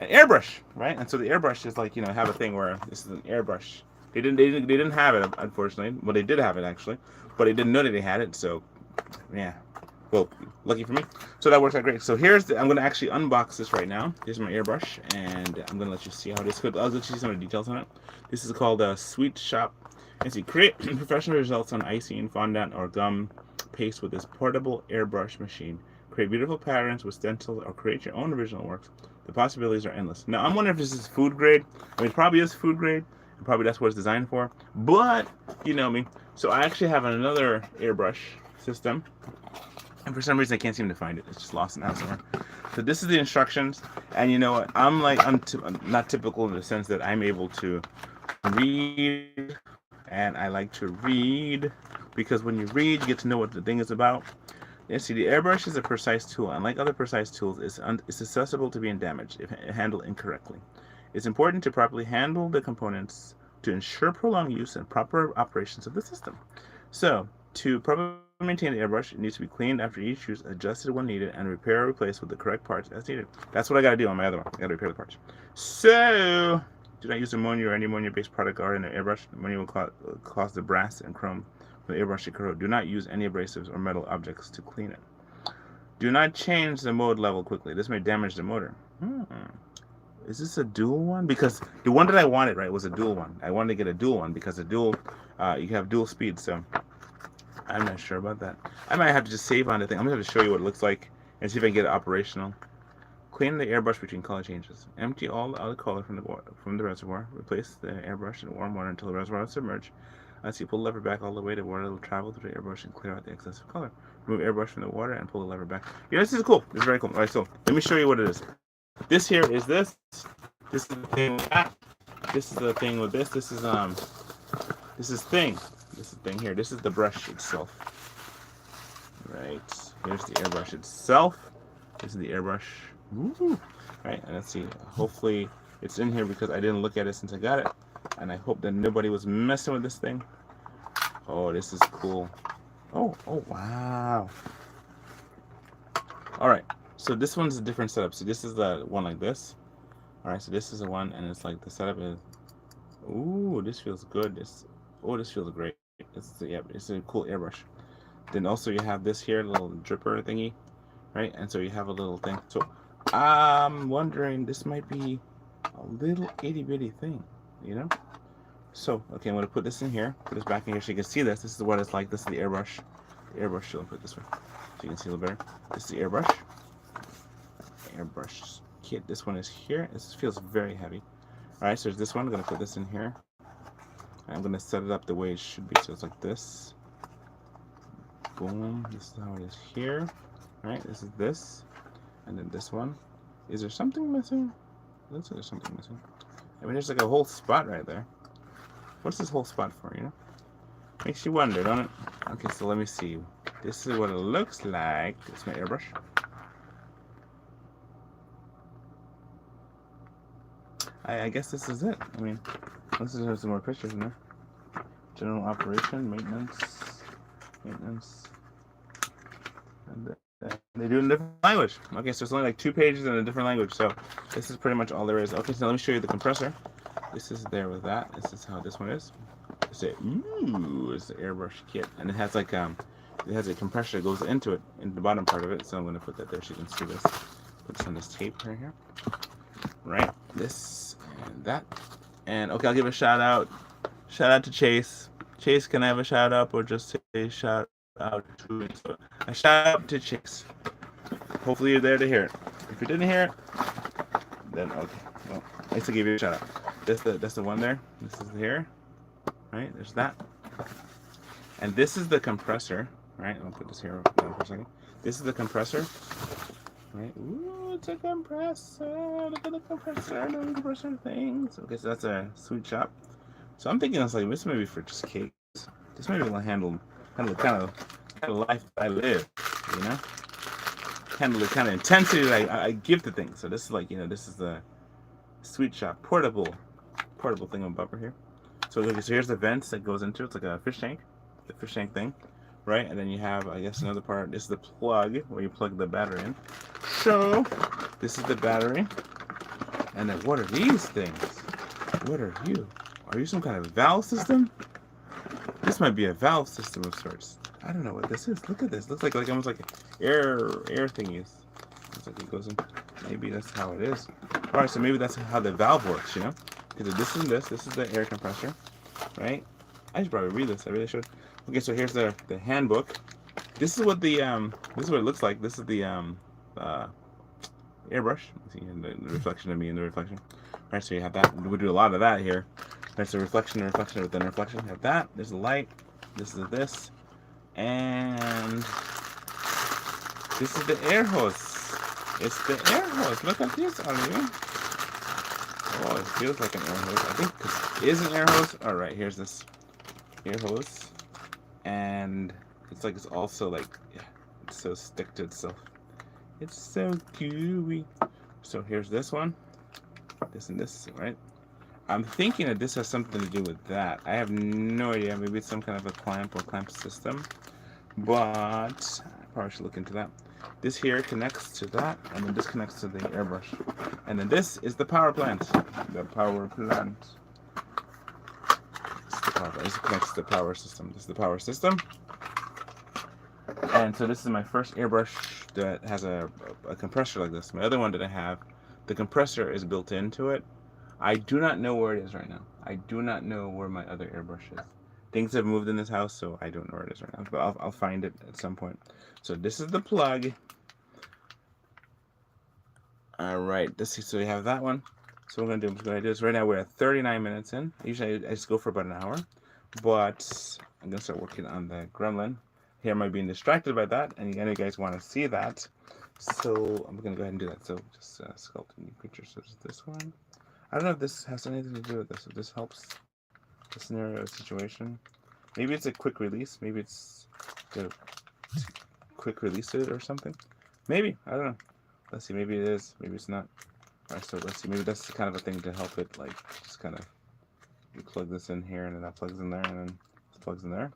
airbrush, right? And so the airbrush is like, you know, have a thing where this is an airbrush. They didn't have it, unfortunately. Well, they did have it actually, but they didn't know that they had it. So yeah. Well, lucky for me. So that works out great. So I'm going to actually unbox this right now. Here's my airbrush, and I'm going to let you see how it is. I'll let you see some of the details on it. This is called Sweet Shop. And see, create professional results on icing, fondant, or gum paste with this portable airbrush machine. Create beautiful patterns with stencils or create your own original works. The possibilities are endless. Now, I'm wondering if this is food grade. I mean, it probably is food grade, and probably that's what it's designed for. But, you know me. So I actually have another airbrush system. And for some reason, I can't seem to find it. It's just lost in the house somewhere. So this is the instructions. And you know what? I'm not typical in the sense that I'm able to read. And I like to read. Because when you read, you get to know what the thing is about. You see, the airbrush is a precise tool. Unlike other precise tools, it's susceptible to being damaged if handled incorrectly. It's important to properly handle the components to ensure prolonged use and proper operations of the system. So, to properly maintain the airbrush, it needs to be cleaned after each use, adjusted when needed, and repair or replace with the correct parts as needed. That's what I gotta do on my other one. I gotta repair the parts. So, do not use ammonia or any ammonia-based product or in an airbrush. Ammonia will cause the brass and chrome from the airbrush to corrode. Do not use any abrasives or metal objects to clean it. Do not change the mode level quickly. This may damage the motor. Is this a dual one? Because the one that I wanted, right, was a dual one. I wanted to get a dual one because a dual, you have dual speed. So I'm not sure about that. I might have to just save on the thing. I'm gonna have to show you what it looks like and see if I can get it operational. Clean the airbrush between color changes. Empty all the other color from the reservoir. Replace the airbrush in warm water until the reservoir is submerged. As you pull the lever back all the way, the water will travel through the airbrush and clear out the excessive color. Remove airbrush from the water and pull the lever back. Yeah, this is cool. This is very cool. All right, so let me show you what it is. This here is this. This is the thing with that. This is the thing with this. This is thing. This is the thing here. This is the brush itself. Right. Here's the airbrush itself. This is the airbrush. Woo. Right, and let's see. Hopefully it's in here because I didn't look at it since I got it. And I hope that nobody was messing with this thing. Oh, this is cool. Oh, wow. Alright, so this one's a different setup. So this is the one like this. Alright, so this is the one, and it's like the setup is... Ooh, this feels good. This feels great. It's a cool airbrush. Then also you have this here, little dripper thingy. Right, and so you have a little thing. So I'm wondering, this might be a little itty bitty thing, you know? So, okay, I'm going to put this in here, put this back in here so you can see this. This is what it's like. This is the airbrush. The airbrush, should put it this way so you can see a little better. This is the airbrush. Airbrush kit. This one is here. This feels very heavy. Alright, so there's this one. I'm going to put this in here. I'm going to set it up the way it should be. So it's like this. Boom. This is how it is here. Alright, this is this. And then this one. Is there something missing? Looks like there's something missing. I mean, there's like a whole spot right there. What's this whole spot for, you know? Makes you wonder, don't it? Okay, so let me see. This is what it looks like. It's my airbrush. I guess this is it. I mean, let's just have some more pictures in there. General operation, maintenance. And they do it in a different language. Okay, so it's only like 2 pages in a different language. So this is pretty much all there is. Okay, so let me show you the compressor. This is there with that. This is how this one is. It's the airbrush kit, and it has like it has a compressor that goes into it in the bottom part of it. So I'm going to put that there so you can see this. Put this on this tape right here. Right, this and that. And okay, I'll give a shout out. Shout out to Chase. Chase, can I have a shout out or just say shout out to it? So, a shout out to Chase. Hopefully you're there to hear it. If you didn't hear it, then okay. Well, I used to give you a shout out. That's the one there. This is here. Right, there's that. And this is the compressor. Right, I'll put this here for a second. This is the compressor. Right. Ooh, it's a compressor. Look at the compressor. No compressor things. Okay, so that's a sweet shop. So I'm thinking it's like this may be for just cakes. This may be able to handle the kind of life that I live, you know? Handle the kind of intensity that I give to things. So this is like, you know, this is the sweet shop portable thing on bumper here. So okay, so here's the vents that goes into it. It's like a fish tank, the fish tank thing, right? And then you have, I guess, another part. This is the plug where you plug the battery in. So this is the battery. And then what are these things? What are you? Are you some kind of valve system? This might be a valve system of sorts. I don't know what this is. Look at this. Looks like almost like air thingies. Looks like it goes in. Maybe that's how it is. All right, so maybe that's how the valve works, you know? Because this is the air compressor, right? I should probably read this. I really should. Okay, so here's the handbook. This is what the this is what it looks like. This is the airbrush. See the reflection of me in the reflection. All right, so you have that. We do a lot of that here. There's the reflection within reflection. You have that. There's the light. This is this. And this is the air hose. It's the air hose. Look at this, Olivia. Oh, it feels like an air hose. I think it is an air hose. All right, here's this air hose. And it's like it's also like, yeah, it's so stick to itself. It's so gooey. So here's this one. This and this, right? I'm thinking that this has something to do with that. I have no idea. Maybe it's some kind of a clamp or clamp system. But I probably should look into that. This here connects to that, and then this connects to the airbrush. And then this is the power plant. The power plant. This is the power plant. This connects to the power system. This is the power system. And so this is my first airbrush that has a compressor like this. My other one that I have The compressor is built into it. I do not know where it is right now. I do not know where my other airbrush is. Things have moved in this house, so I don't know where it is right now. But I'll find it at some point. So this is the plug. All right, so we have that one. So what I'm gonna do is right now we're at 39 minutes in. Usually I just go for about an hour, but I'm gonna start working on the gremlin. Here am I being distracted by that, and you guys want to see that, so I'm gonna go ahead and do that. So just sculpt a new picture. So just this one. I don't know if this has anything to do with this. If this helps the scenario situation. Maybe it's a quick release. Maybe it's to quick release it or something. Maybe, I don't know. Let's see, maybe it is, maybe it's not. Alright, so let's see, maybe that's kind of a thing to help it, like, just kind of, you plug this in here, and then that plugs in there, and then this plugs in there.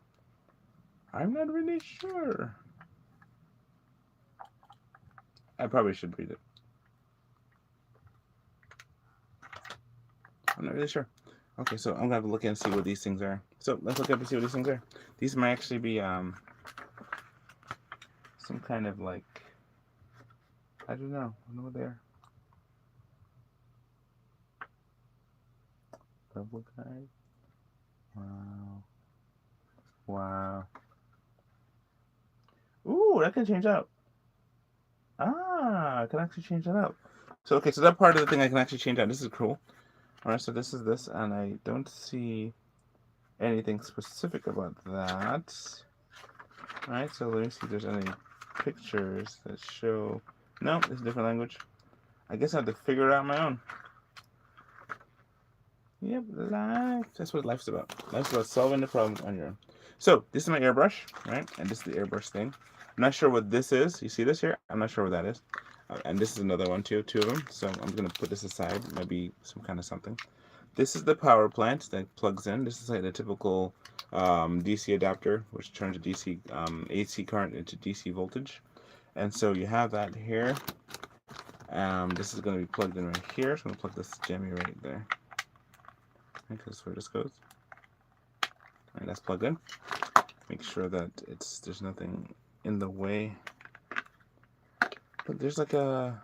I'm not really sure. I probably should read it. I'm not really sure. Okay, so I'm gonna have to look and see what these things are. So let's look up and see what these things are. These might actually be some kind of like, I don't know what they are. Bubble guide. Wow. Wow. Ooh, that can change out. Ah, I can actually change that out. So okay, so that part of the thing I can actually change out. This is cool. Alright, so this is this, and I don't see anything specific about that. Alright, so let me see if there's any pictures that show. No, it's a different language. I guess I have to figure it out on my own. Yep, life. That's what life's about. Life's about solving the problem on your own. So this is my airbrush, right? And this is the airbrush thing. I'm not sure what this is. You see this here? I'm not sure what that is. And this is another one too, two of them. So I'm gonna put this aside. Maybe some kind of something. This is the power plant that plugs in. This is like the typical DC adapter, which turns a DC AC current into DC voltage. And so you have that here. This is going to be plugged in right here. So I'm going to plug this jammy right there. Because where this goes. Alright, that's plugged in. Make sure that there's nothing in the way. But there's like a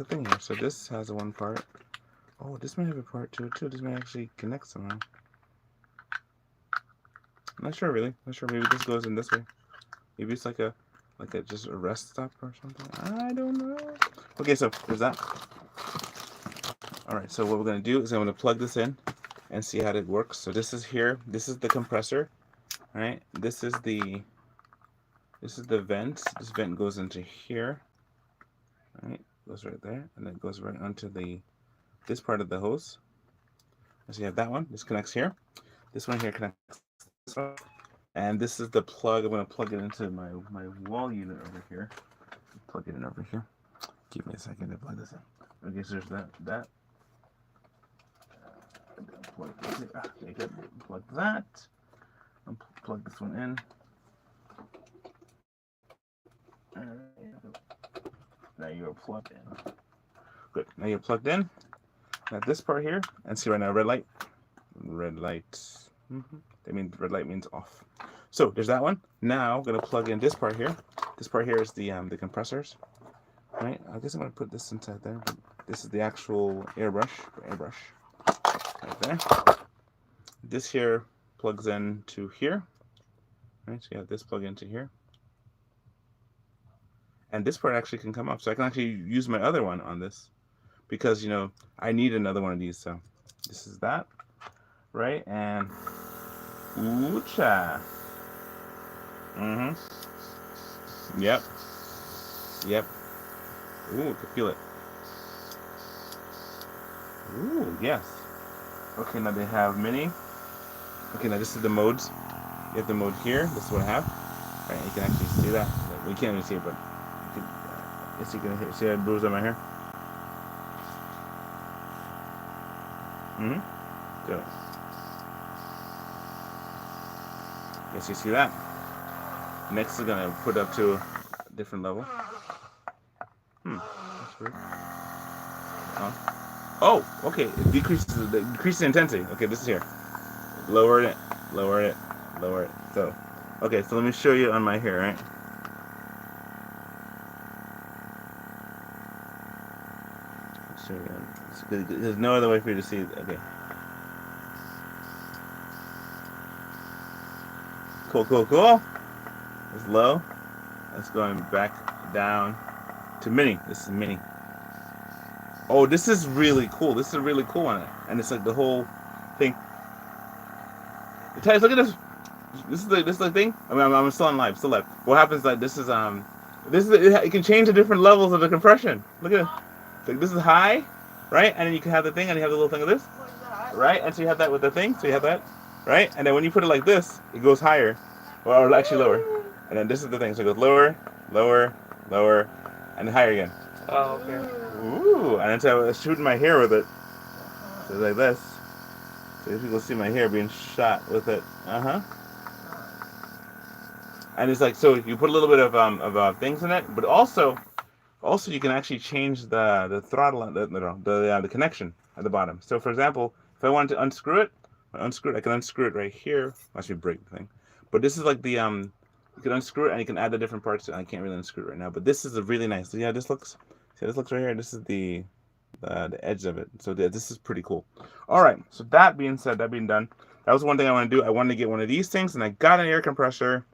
thing here. So this has a one part. Oh, this may have a part too. This may actually connect somehow. I'm not sure really. Not sure. Maybe this goes in this way. Maybe it's like a just a rest stop or something. I don't know. Okay, so there's that. Alright, so what we're gonna do is I'm gonna plug this in and see how it works. So this is here. This is the compressor. Alright, this is the vent. This vent goes into here. Alright, goes right there, and then goes right onto this part of the hose. So you have that one. This connects here. This one here connects this one. And this is the plug. I'm going to plug it into my wall unit over here. Plug it in over here. Give me a second to plug this in. Okay, so there's that. Plug that. Plug this one in. Now you're plugged in. Good. Now you're plugged in. Now this part here, and see right now, red light. Red light. That means red light means off. So there's that one. Now I'm gonna plug in this part here. This part here is the compressors. Right. I guess I'm gonna put this inside there. But this is the actual airbrush. Right there. This here plugs into here. Right. So you have this plug into here. And this part actually can come off, so I can actually use my other one on this, because I need another one of these. So this is that, right? And ooh-cha. Yep. Ooh, I can feel it. Ooh, yes. Okay, now they have mini. Okay, now this is the modes. You have the mode here. This is what I have. All right, you can actually see that. We can't even see it, but you can. Yes, you can see that bruise on my hair. Good. Yes, you see that. Next is gonna put up to a different level. That's weird. Oh, okay. It decreases intensity. Okay, this is here. Lower it. So, okay. So let me show you on my hair, right? show you. There's no other way for you to see it. Okay. Cool, cool, cool. It's low. That's going back down to mini. This is mini. Oh, this is really cool. This is a really cool one. And it's like the whole thing. Guys, look at this. This is the thing. I mean, I'm still on live. Still live. What happens? Like this is it can change the different levels of the compression. Look at it. Like this is high, right? And then you can have the thing, and you have the little thing of this, right? And so you have that with the thing. So you have that, right? And then when you put it like this, it goes higher, or actually lower. And then this is the thing. So it goes lower, lower, lower, and then higher again. Oh, okay. Ooh! And then so I was shooting my hair with it. So it's like this. So you can see my hair being shot with it. And it's like, so you put a little bit of things in it, but also you can actually change the throttle, the connection at the bottom. So for example, if I wanted to unscrew it, I can unscrew it right here. I should break the thing. But this is like the you can unscrew it and you can add the different parts. I can't really unscrew it right now, but this is a really nice. Yeah, this looks right here. This is the edge of it. So this is pretty cool. All right. So that being said, that being done, that was one thing I want to do. I wanted to get one of these things, and I got an air compressor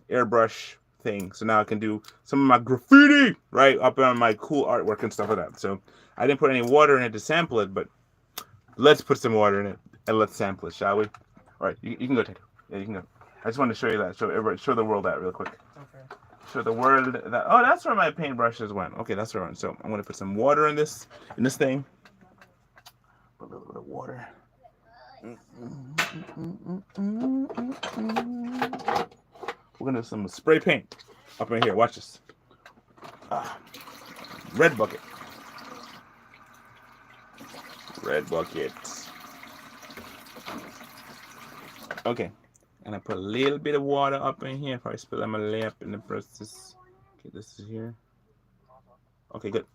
airbrush thing. So now I can do some of my graffiti right up on my cool artwork and stuff like that. So I didn't put any water in it to sample it, but let's put some water in it and let's sample it, shall we? All right, you can go take it. Yeah, you can go. I just wanted to show you that. Show everybody, show the world that real quick. Okay. Show the world that. Oh, that's where my paintbrushes went. Okay, that's where I went. So I'm gonna put some water in this thing. Put a little bit of water. We're gonna do some spray paint up in here. Watch this. Red bucket. Red bucket. Okay. And I put a little bit of water up in here. If I spill on my lap in the process. Okay, this is here. Okay, good.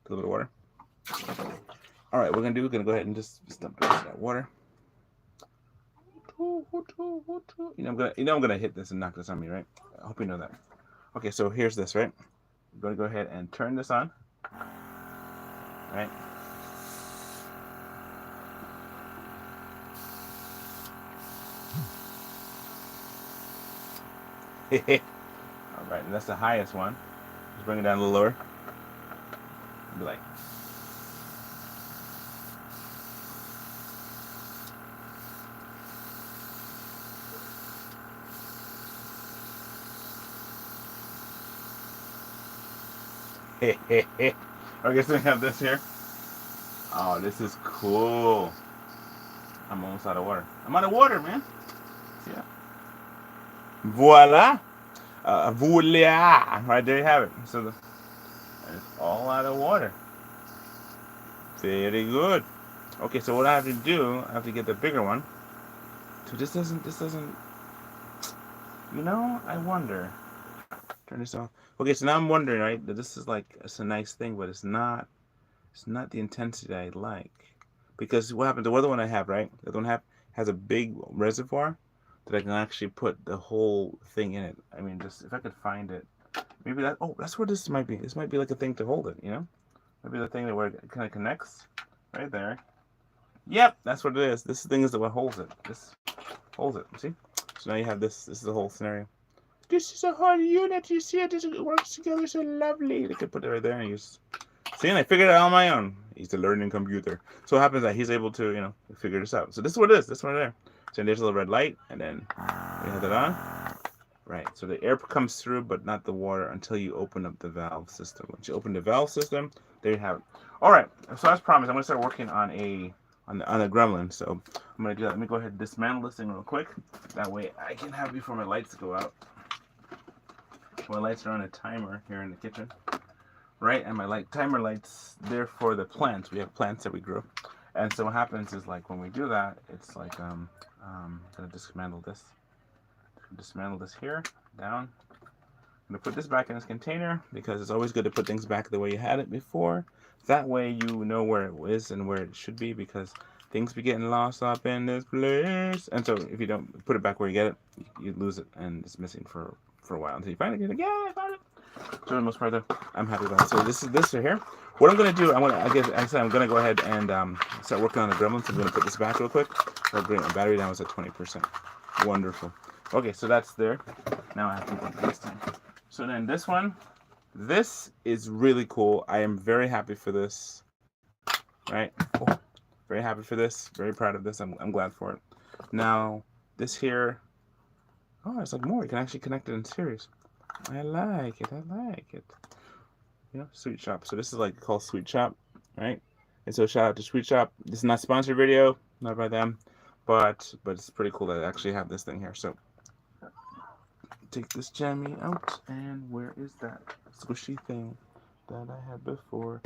A little bit of water. All right, we're gonna go ahead and just dump the rest of that water. You know I'm gonna hit this and knock this on me, right? I hope you know that. Okay, so here's this, right? I'm gonna go ahead and turn this on, right? All right, and that's the highest one. Just bring it down a little lower. Be like. I guess we have this here. Oh, this is cool. I'm almost out of water. I'm out of water, man. See that? Voila. Voila. Right there you have it. So it's all out of water. Very good. Okay, so what I have to do, I have to get the bigger one. So this doesn't, you know, I wonder. Turn this off. Okay, so now I'm wondering, right, that this is like, it's a nice thing, but it's not the intensity I like. Because what happened, the other one I have, right, the other one has a big reservoir that I can actually put the whole thing in it. I mean, just, if I could find it, maybe that's where this might be. This might be like a thing to hold it, you know? Maybe the thing that where it kind of connects, right there. Yep, that's what it is. This thing is the what holds it. This holds it, see? So now you have this is the whole scenario. This is a whole unit. You see it? It works together so lovely. They could put it right there and use. See, and I figured it out on my own. He's a learning computer. So what happens is that he's able to, you know, figure this out. So this is what it is. This one there. So there's a little red light, and then we have that on. Right. So the air comes through, but not the water until you open up the valve system. Once you open the valve system, there you have it. All right. So as promised, I'm gonna start working on a gremlin. So I'm gonna do that. Let me go ahead and dismantle this thing real quick. That way I can have before my lights go out. My lights are on a timer here in the kitchen, right? And my timer lights there for the plants. We have plants that we grow, and so what happens is like when we do that, it's like I'm gonna dismantle this. Dismantle this here down. I'm gonna put this back in this container because it's always good to put things back the way you had it before. That way you know where it is and where it should be, because things be getting lost up in this place. And so if you don't put it back where you get it, you lose it and it's missing for a while until you find it. You're like, yeah, I found it. For the most part, though, I'm happy about it. So this is this right here. What I'm gonna do, I'm gonna go ahead and start working on the gremlins. I'm gonna put this back real quick. I'll bring my battery down. It's at 20%. Wonderful. Okay, so that's there. Now I have to put this thing. So then this one, this is really cool. I am very happy for this. Right? Oh, very happy for this. Very proud of this. I'm glad for it. Now this here. Oh, it's like more. You can actually connect it in series. I like it. I like it. You know, Sweet Shop. So this is like called Sweet Shop, right? And so shout out to Sweet Shop. This is not a sponsored video, not by them, but it's pretty cool that I actually have this thing here. So take this jammy out, and where is that squishy thing that I had before?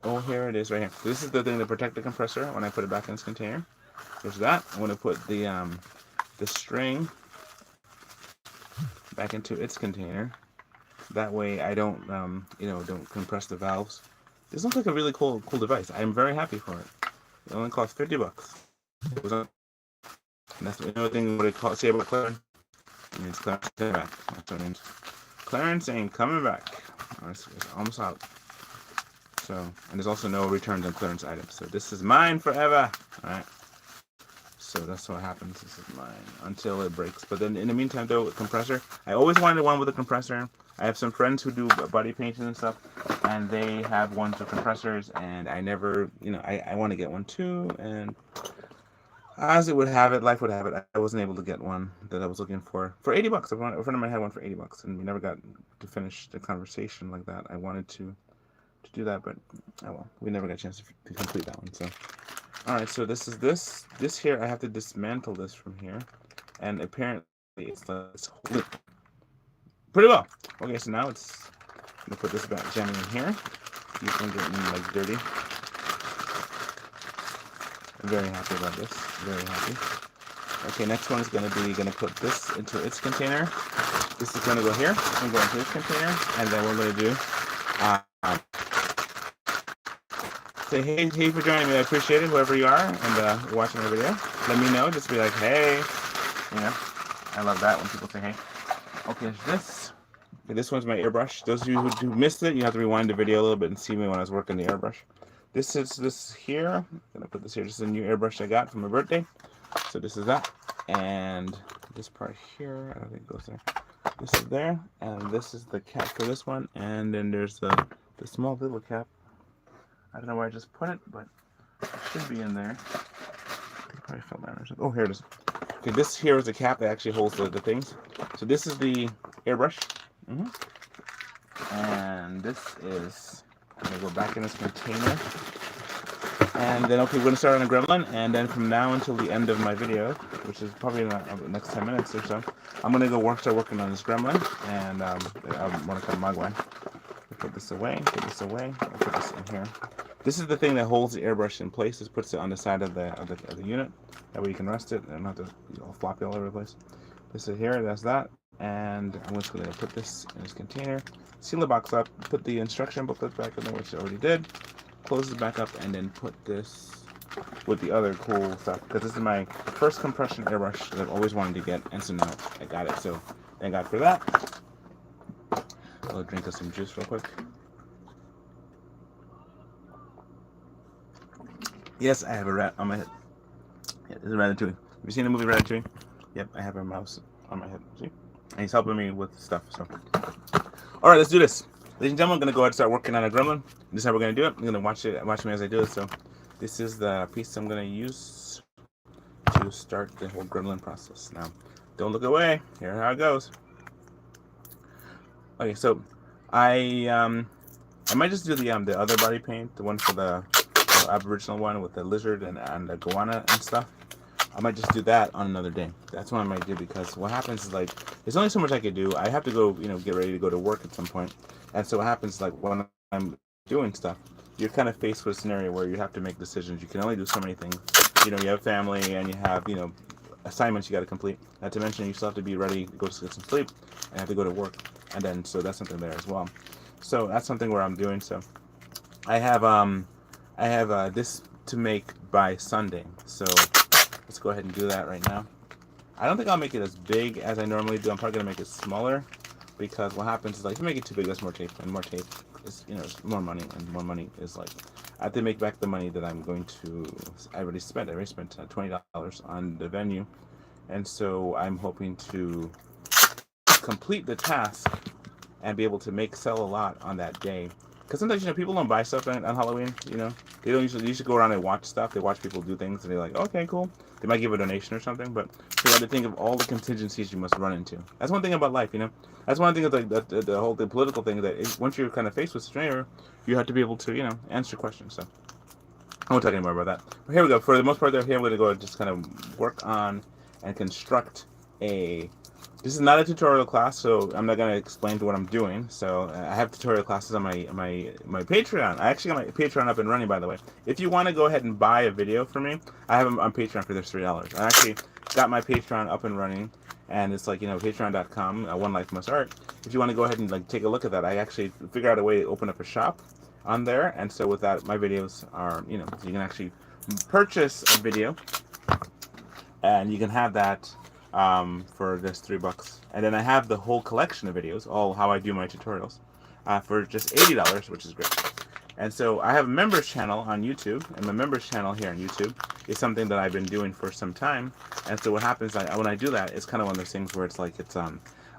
Oh, here it is, right here. So this is the thing to protect the compressor when I put it back in this container. There's that. I'm going to put the string back into its container. That way I don't, don't compress the valves. This looks like a really cool device. I'm very happy for it. It only cost $50. It was on, and that's another thing. What I say about Clarence? It means Clarence coming back. That's what it means. Clarence ain't coming back. It's almost out. So, and there's also no returns on clearance items. So this is mine forever. All right. So that's what happens. This is mine until it breaks. But then in the meantime, though, with compressor, I always wanted one with a compressor. I have some friends who do body painting and stuff, and they have ones with compressors, and I never, I want to get one too. And as it would have it, life would have it, I wasn't able to get one that I was looking for $80. A friend of mine had one for $80, and we never got to finish the conversation like that. I wanted to do that, but oh well, we never got a chance to complete that one. So. Alright, so this is this here. I have to dismantle this from here, and apparently it's hold it pretty well. Okay, so now it's I'm gonna put this back jamming in here. Keep from getting like dirty. I'm very happy about this. Very happy. Okay, next one is gonna put this into its container. This is gonna go here and go into its container, and then we're gonna do. Say hey for joining me. I appreciate it, whoever you are, and watching the video. Let me know. Just be like, hey. I love that when people say hey. Okay, this. Okay, this one's my airbrush. Those of you who missed it, you have to rewind the video a little bit and see me when I was working the airbrush. This is this here. I'm gonna put this here. This is a new airbrush I got for my birthday. So this is that, and this part here. I don't think it goes there. This is there, and this is the cap for this one, and then there's the small little cap. I don't know where I just put it, but it should be in there. It probably fell down or something. Oh, here it is. Okay, this here is the cap that actually holds the things. So this is the airbrush. And this is, I'm going to go back in this container. And then, okay, we're going to start on a gremlin. And then from now until the end of my video, which is probably in the next 10 minutes or so, I'm going to go start working on this gremlin. And I want to cut Mogwai. Put this away, put this away, I'll put this in here. This is the thing that holds the airbrush in place. This puts it on the side of the unit. That way you can rest it and not to all floppy all over the place. This is here, that's that. And I'm just going to put this in this container, seal the box up, put the instruction booklet back in there, which I already did. Close it back up, and then put this with the other cool stuff. Because this is my first compression airbrush that I've always wanted to get, and so now I got it. So thank God for that. I'll drink us some juice real quick. Yes, I have a rat on my head. Yeah, this is Ratatouille. Have you seen the movie Ratatouille? Yep, I have a mouse on my head. See? And he's helping me with stuff. So, all right, let's do this, ladies and gentlemen. I'm gonna go ahead and start working on a gremlin. This is how we're gonna do it. I'm gonna watch me as I do it. So, this is the piece I'm gonna use to start the whole gremlin process. Now, don't look away. Here's how it goes. Okay, so I might just do the other body paint, the one for the Aboriginal one with the lizard and the goanna and stuff. I might just do that on another day. That's what I might do, because what happens is, like, there's only so much I could do. I have to go, get ready to go to work at some point. And so what happens, like, when I'm doing stuff, you're kind of faced with a scenario where you have to make decisions. You can only do so many things. You have family, and you have, assignments you got to complete. Not to mention, you still have to be ready to go to get some sleep and have to go to work. And then, so that's something there as well. So that's something where I'm doing. So I have this to make by Sunday. So let's go ahead and do that right now. I don't think I'll make it as big as I normally do. I'm probably gonna make it smaller, because what happens is like if you make it too big, that's more tape, and more tape is it's more money, and more money is like I have to make back the money that I'm going to. I already spent. I already spent $20 on the venue, and so I'm hoping to complete the task and be able to sell a lot on that day. Because sometimes people don't buy stuff on Halloween. They don't usually go around and watch stuff. They watch people do things and they're like, okay, cool. They might give a donation or something, but so you have to think of all the contingencies you must run into. That's one thing about life. That's one thing of like the whole political thing that once you're kind of faced with stranger, you have to be able to answer questions. So I won't talk anymore about that. But here we go. For the most part, here I'm going to go and just kind of work on and construct a. This is not a tutorial class, so I'm not going to explain to what I'm doing. So I have tutorial classes on my Patreon. I actually got my Patreon up and running, by the way. If you want to go ahead and buy a video from me, I have them on Patreon for just $3. I actually got my Patreon up and running, and it's like patreon.com, One Life Must Art. If you want to go ahead and like take a look at that, I actually figured out a way to open up a shop on there, and so with that, my videos are you can actually purchase a video, and you can have that for just $3, and then I have the whole collection of videos, all how I do my tutorials, for just $80, which is great. And so I have a members channel on YouTube, and my members channel here on YouTube is something that I've been doing for some time. And so what happens when I do that, it's kind of one of those things where it's like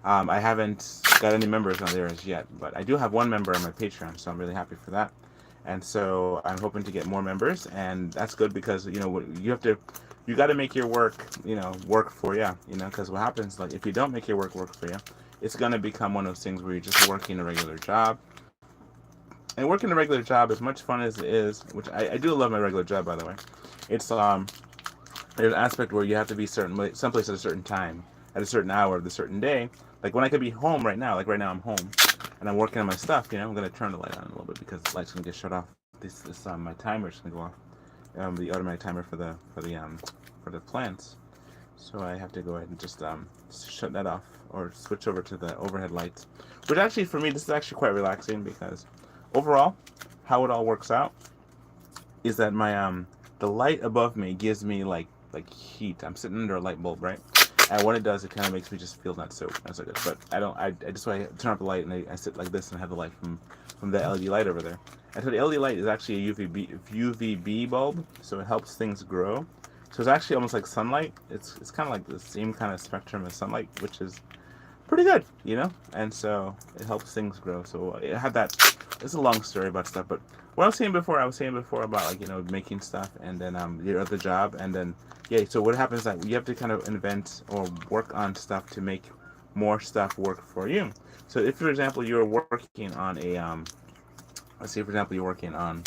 I haven't got any members on there as yet, but I do have one member on my Patreon, so I'm really happy for that. And so I'm hoping to get more members, and that's good because you got to make your work work for you, because what happens, like if you don't make your work for you, it's going to become one of those things where you're just working a regular job. And working a regular job, as much fun as it is, which I do love my regular job, by the way, it's there's an aspect where you have to be someplace at a certain time, at a certain hour of the certain day. Like when I could be home right now, like right now I'm home and I'm working on my stuff, I'm going to turn the light on a little bit because the light's going to get shut off. My timer's going to go off, the automatic timer for the plants. So I have to go ahead and just shut that off or switch over to the overhead lights, which actually for me, this is actually quite relaxing because overall, how it all works out is that my the light above me gives me like heat. I'm sitting under a light bulb, right? And what it does, it kind of makes me just feel not so good. But I just turn off the light and I sit like this and have the light from the LED light over there. And so the LED light is actually a UVB bulb, so it helps things grow. So it's actually almost like sunlight. It's kind of like the same kind of spectrum as sunlight, which is pretty good, And so it helps things grow. So it had that. It's a long story about stuff, but what I was saying before about like making stuff and then your other job and then so what happens is that you have to kind of invent or work on stuff to make more stuff work for you. So if for example you're working on a let's say for example you're working on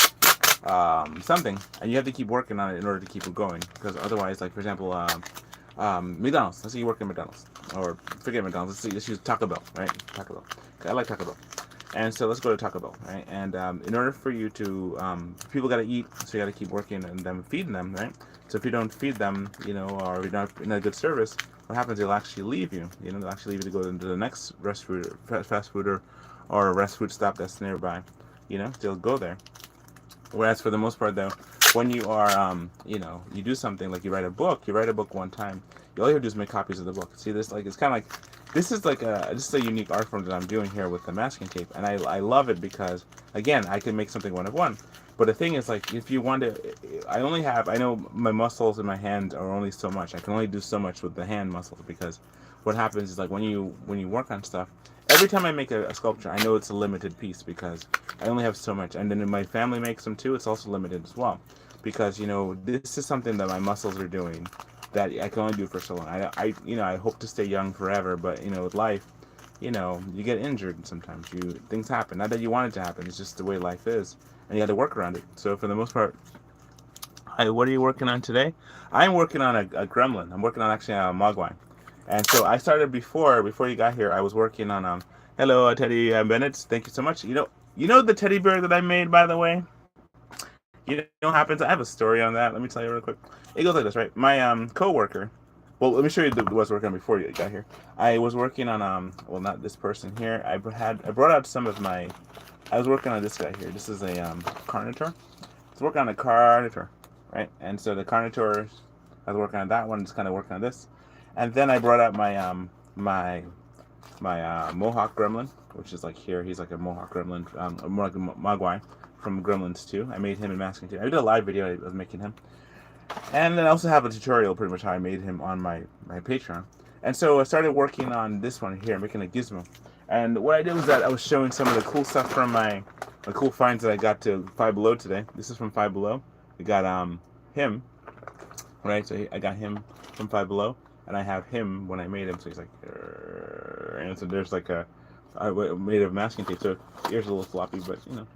something and you have to keep working on it in order to keep it going, because otherwise, like for example McDonald's, let's say you work at McDonald's, or forget McDonald's, let's use Taco Bell, right? Taco Bell, I like Taco Bell. And so let's go to Taco Bell, right? And in order for you to, people got to eat, so you got to keep working and then feeding them, right? So if you don't feed them, or you're not in a good service, what happens? They'll actually leave you. They'll actually leave you to go into the next fast food or a rest food stop that's nearby. They'll go there. Whereas for the most part, though, when you are, you do something like you write a book one time, all you have to do is make copies of the book. See, this it's kind of like. This is a unique art form that I'm doing here with the masking tape, and I love it because again I can make something one of one. But the thing is, like, if you want to, I know my muscles in my hand are only so much. I can only do so much with the hand muscles because what happens is like when you work on stuff, every time I make a sculpture, I know it's a limited piece because I only have so much, and then if my family makes them too, it's also limited as well because this is something that my muscles are doing that I can only do for so long. I hope to stay young forever, but with life, you get injured and sometimes things happen. Not that you want it to happen, it's just the way life is, and you got to work around it. So for the most part, what are you working on today? I'm working on a gremlin. I'm working on actually a mogwai, and so I started before you got here. I was working on hello Teddy Bennett. Thank you so much. You know the teddy bear that I made, by the way. What happens? I have a story on that. Let me tell you real quick. It goes like this, right? My coworker. Well, let me show you what I was working on before you got here. I was working on not this person here. I brought out some of my. I was working on this guy here. This is a Carnotaur. I was working on a Carnotaur, right? And so the Carnotaur, I was working on that one. Just kind of working on this, and then I brought out my Mohawk Gremlin, which is like here. He's like a Mohawk Gremlin, more like a Mogwai from Gremlins 2. I made him in masking tape. I did a live video of making him. And then I also have a tutorial pretty much how I made him on my Patreon. And so I started working on this one here, making a gizmo. And what I did was that I was showing some of the cool stuff from my cool finds that I got to Five Below today. This is from Five Below. We got him, right? So I got him from Five Below, and I have him when I made him. So he's like, and so there's like I made of masking tape. So ears a little floppy, but you know,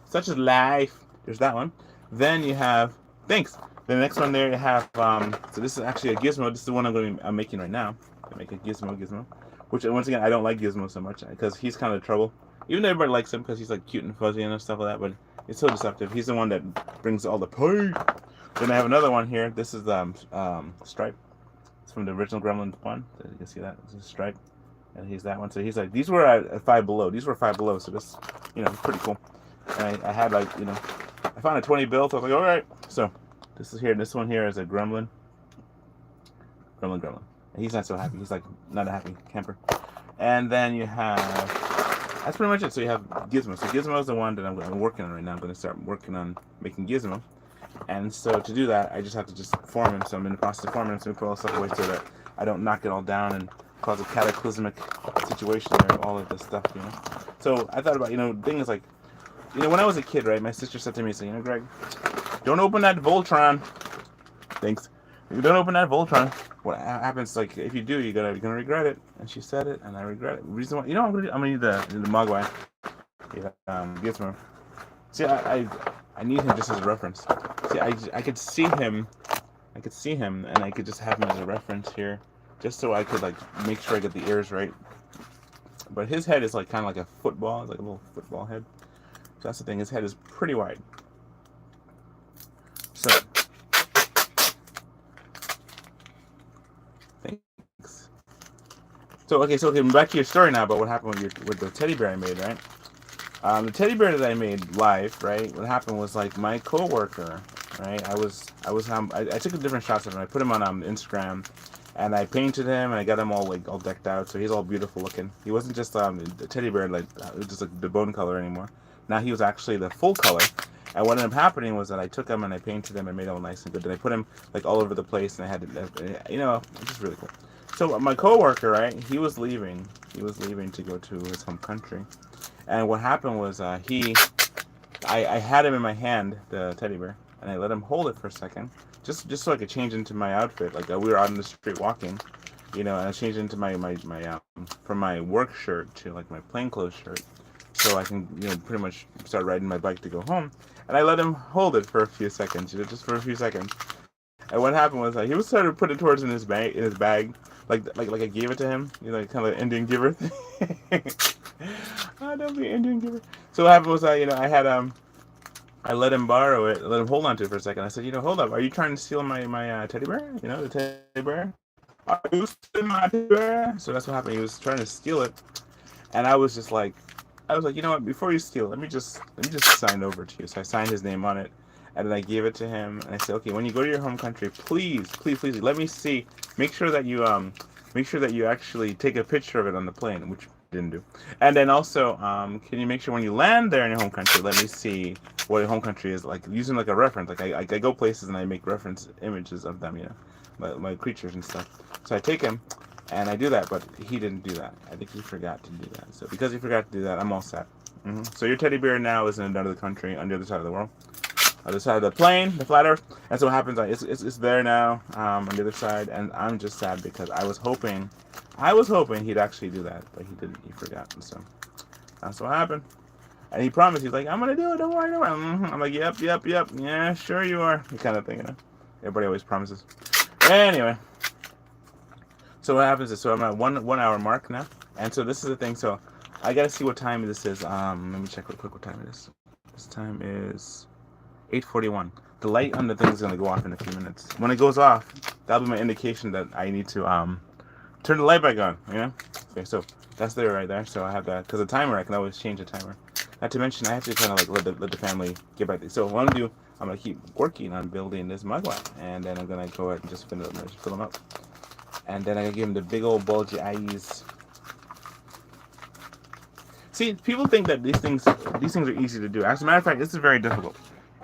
such is life. There's that one. Then you have thanks. The next one there you have so this is actually a gizmo. This is the one I'm making right now. I make a gizmo, which once again I don't like Gizmo so much because he's kind of trouble. Even though everybody likes him because he's like cute and fuzzy and stuff like that, but it's so deceptive. He's the one that brings all the pay. Then I have another one here. This is Stripe. It's from the original Gremlins 1. So you can see that. This is Stripe, and he's that one. So he's like these were at Five Below. These were Five Below. So this, you know, pretty cool. And I had like, you know, I found a 20 bill. So I was like, all right. So this is here. This one here is a Gremlin. And he's not so happy. He's like not a happy camper. And then you have, that's pretty much it. So you have Gizmo. So Gizmo is the one that I'm working on right now. I'm going to start working on making Gizmo. And so to do that, I just have to just form him. So I'm in the process of forming him. So we put all the stuff away so that I don't knock it all down and cause a cataclysmic situation there, all of this stuff, you know. So I thought about, you know, things like, you know, when I was a kid, right, my sister said to me, so, you know, Greg, don't open that Voltron. Thanks. You don't open that Voltron. What happens, like, if you do, you're gonna regret it. And she said it, and I regret it. Reason why, you know, I'm gonna need the Mogwai. Yeah, Gizmo. See, I need him just as a reference. See, I could see him, and I could just have him as a reference here, just so I could like make sure I get the ears right. But his head is like kind of like a football, like a little football head. So that's the thing. His head is pretty wide. So. So okay, back to your story now about what happened with the teddy bear I made, right? The teddy bear that I made live, right? What happened was like my coworker, right? I took a different shots of him. I put him on Instagram, and I painted him, and I got him all decked out, so he's all beautiful looking. He wasn't just the teddy bear like it was just like the bone color anymore. Now he was actually the full color. And what ended up happening was that I took him and I painted him and made him all nice and good. Then I put him like all over the place, and I had to, you know, it's just really cool. So my coworker, right? He was leaving to go to his home country, and what happened was I had him in my hand, the teddy bear, and I let him hold it for a second, just so I could change into my outfit. Like we were out in the street walking, you know, and I changed into my from my work shirt to like my plainclothes shirt, so I can, you know, pretty much start riding my bike to go home. And I let him hold it for a few seconds, you know, just for a few seconds. And what happened was he was starting to put it towards in his bag, like I gave it to him, you know, kind of like Indian giver thing. Oh, don't be Indian giver. So what happened was you know, I let him borrow it, let him hold on to it for a second. I said, you know, hold up, are you trying to steal my teddy bear? You know, the teddy bear. Are you stealing my teddy bear? So that's what happened. He was trying to steal it, and I was like, you know what? Before you steal, let me just sign over to you. So I signed his name on it. And then I gave it to him, and I said, "Okay, when you go to your home country, please, let me see. Make sure that you actually take a picture of it on the plane," which I didn't do. And then also, can you make sure when you land there in your home country, let me see what your home country is like, using like a reference. Like I go places and I make reference images of them, you know, my creatures and stuff. So I take him, and I do that, but he didn't do that. I think he forgot to do that. So because he forgot to do that, I'm all set. So your teddy bear now is in another country, on the other side of the world. Other side of the plane, the flat earth. And so what happens, it's there now, on the other side, and I'm just sad because I was hoping he'd actually do that, but he didn't, he forgot, and so that's what happened. And he promised, he's like, I'm gonna do it, don't worry. I'm like, yep, yeah, sure you are, the kind of thing, you know. Everybody always promises. Anyway, so what happens is, so I'm at 1 hour mark now, and so this is the thing, so I gotta see what time this is. Let me check real quick what time it is. This time is 8:41. The light on the thing is gonna go off in a few minutes. When it goes off, that'll be my indication that I need to turn the light back on. You know. Okay, so that's there right there. So I have that because the timer, I can always change the timer. Not to mention, I have to kind of like let the family get back there. So what I'm gonna do, I'm gonna keep working on building this Mogwai, and then I'm gonna go ahead and just fill them up. And then I gotta give him the big old bulgy eyes. See, people think that these things are easy to do. As a matter of fact, this is very difficult.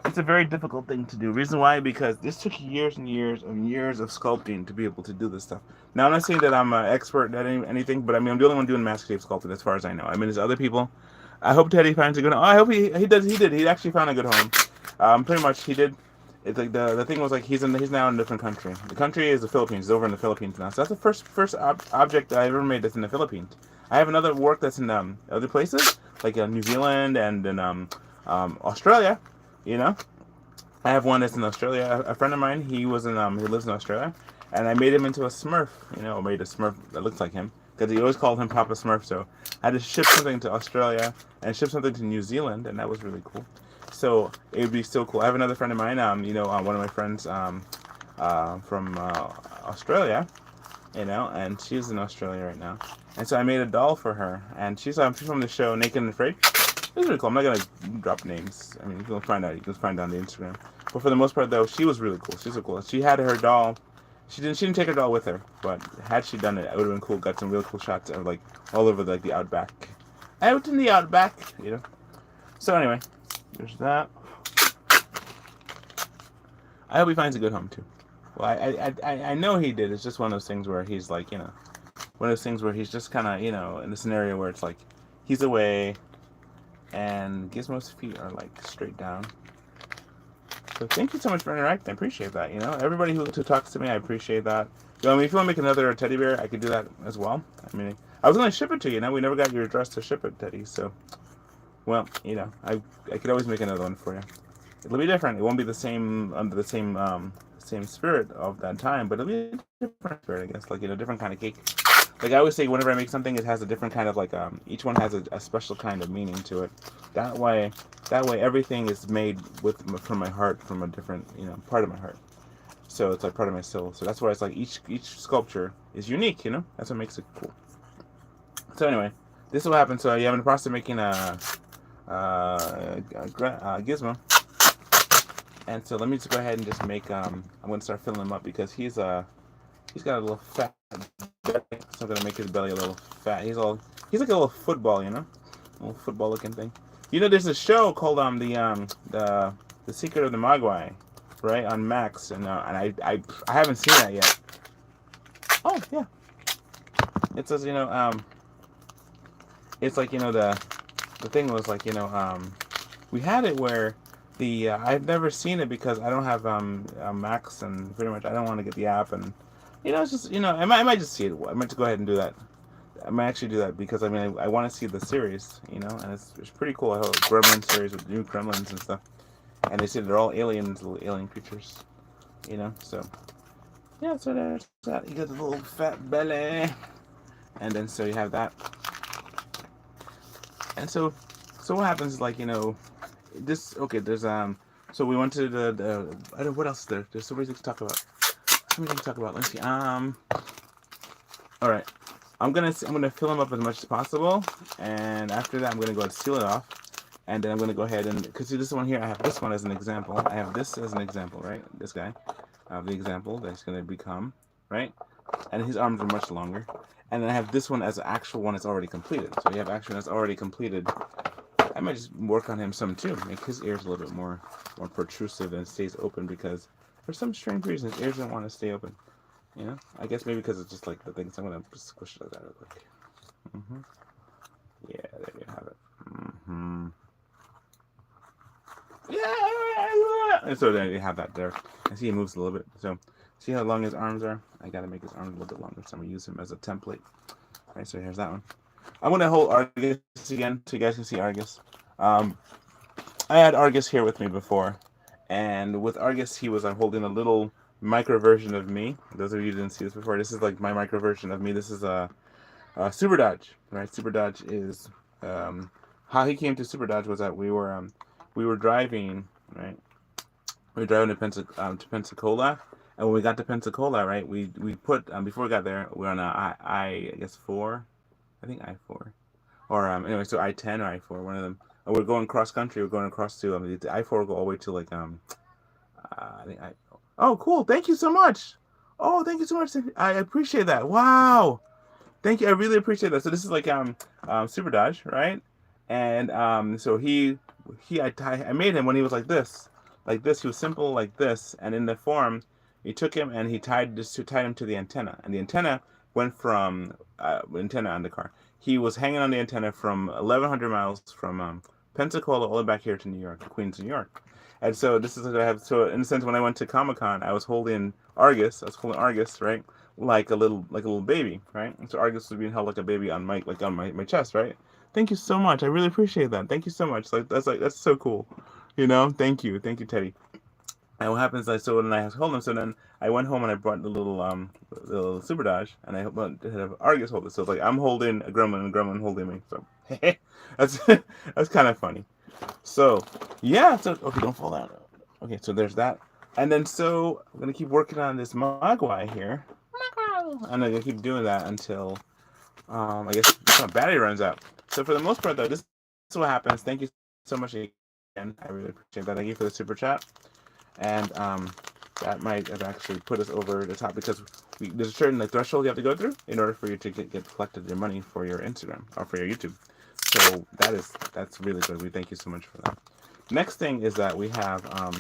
It's a very difficult thing to do. Reason why? Because this took years and years and years of sculpting to be able to do this stuff. Now, I'm not saying that I'm an expert at anything, but I mean, I'm the only one doing master tape sculpting as far as I know. I mean, there's other people. I hope Teddy finds a good home. Oh, I hope he does. He did. He actually found a good home. Pretty much he did. It's like the thing was like he's now in a different country. The country is the Philippines. He's over in the Philippines now. So that's the first object that I ever made that's in the Philippines. I have another work that's in other places like New Zealand and in Australia. You know, I have one that's in Australia. A friend of mine, he lives in Australia, and I made him into a Smurf. You know, made a Smurf that looks like him because he always called him Papa Smurf. So I had to ship something to Australia and ship something to New Zealand, and that was really cool. So it would be so cool. I have another friend of mine, one of my friends from Australia, and she's in Australia right now. And so I made a doll for her, and she's from the show Naked and Afraid. It was really cool. I'm not gonna drop names. I mean, you can find out. You can find out on the Instagram. But for the most part, though, she was really cool. She's so cool. She had her doll. She didn't take her doll with her, but had she done it, it would have been cool. Got some really cool shots of like all over the outback. Out in the outback, So anyway. There's that. I hope he finds a good home too. Well, I know he did. It's just one of those things where he's like, one of those things where he's just kind of, in a scenario where it's like he's away, and Gizmo's feet are like straight down. So thank you so much for interacting. I appreciate that. Everybody who talks to me, I appreciate that. If you want to make another teddy bear, I could do that as well. I mean, I was going to ship it to you. We never got your address to ship it, Teddy. So. Well, I could always make another one for you. It'll be different. It won't be the same under the same spirit of that time, but it'll be a different spirit, I guess. Like different kind of cake. Like I always say, whenever I make something, it has a different kind of like each one has a special kind of meaning to it. That way everything is made from my heart, from a different part of my heart. So it's like part of my soul. So that's why it's like each sculpture is unique. That's what makes it cool. So anyway, this is what happened. So you have in the process of making a Gizmo, and so let me just go ahead and just make I'm going to start filling him up because he's got a little fat belly, so I'm going to make his belly a little fat. He's like a little football, a little football looking thing. There's a show called the Secret of the Mogwai, right, on Max, and I haven't seen that yet. Oh yeah, it says it's like the thing was like we had it where I've never seen it because I don't have Max, and pretty much I don't want to get the app, and it's just I might just see it. I might just go ahead and do that. I might actually do that because I want to see the series, and it's pretty cool. I have a Gremlin series with new Gremlins and stuff, and they say they're all aliens, little alien creatures, So yeah, so there's that. You got the little fat belly, and then so you have that. And so what happens is like this. Okay, there's So we went to the I don't know what else is there. There's so many things to talk about. So many things to talk about. Let's see. All right. I'm gonna fill them up as much as possible, and after that I'm gonna go ahead and seal it off, and then I'm gonna go ahead and because see this one here I have this one as an example. I have this as an example, right? This guy, the example that's gonna become right, and his arms are much longer. And then I have this one as an actual one that's already completed. So you have actual that's already completed. I might just work on him some too. Make his ears a little bit more protrusive and stays open because for some strange reason his ears don't want to stay open. I guess maybe because it's just like the things. I'm gonna squish it like that real quick. Yeah, there you have it. Yeah. And so there you have that there. I see he moves a little bit. So. See how long his arms are? I gotta make his arms a little bit longer, so I'm gonna use him as a template. All right, so here's that one. I'm gonna hold Argus again, so you guys can see Argus. I had Argus here with me before, and with Argus, he was holding a little micro version of me. Those of you who didn't see this before, this is like my micro version of me. This is a Super Dodge, right? Super Dodge is how he came to Super Dodge was that we were driving, right? We were driving to Pensacola. And when we got to Pensacola, right, we put before we got there, we were on I guess 4, I think I-4, or anyway, so I-10 or I-4, one of them. And we're going cross country. We're going across to the I-4 will go all the way to like I think Oh, cool! Thank you so much. Oh, thank you so much. I appreciate that. Wow, thank you. I really appreciate that. So this is like Super Dodge, right? And so I made him when he was like this. Like this, he was simple like this, and in the form, he took him and he tied him to the antenna, and the antenna went from antenna on the car. He was hanging on the antenna from 1,100 miles from Pensacola all the way back here to New York, Queens, New York. And so this is what I have. So in a sense, when I went to Comic Con, I was holding Argus. I was holding Argus, right, like a little baby, right. And so Argus was being held like a baby on my chest, right. Thank you so much. I really appreciate that. Thank you so much. That's so cool. Thank you, Teddy. And what happens? So when I hold him, so then I went home and I brought the little Super Dodge, and I had Argus hold it. So it's like I'm holding a gremlin and a gremlin holding me. So that's that's kind of funny. So yeah. So okay, don't fall down. Okay, so there's that. And then so I'm gonna keep working on this Mogwai here, and I'm gonna keep doing that until I guess my battery runs out. So for the most part, though, this is what happens. Thank you so much again. I really appreciate that. Thank you for the super chat. And that might have actually put us over the top because there's a certain threshold you have to go through in order for you to get collected your money for your Instagram or for your YouTube. So that's really good. We thank you so much for that. Next thing is that we have I'm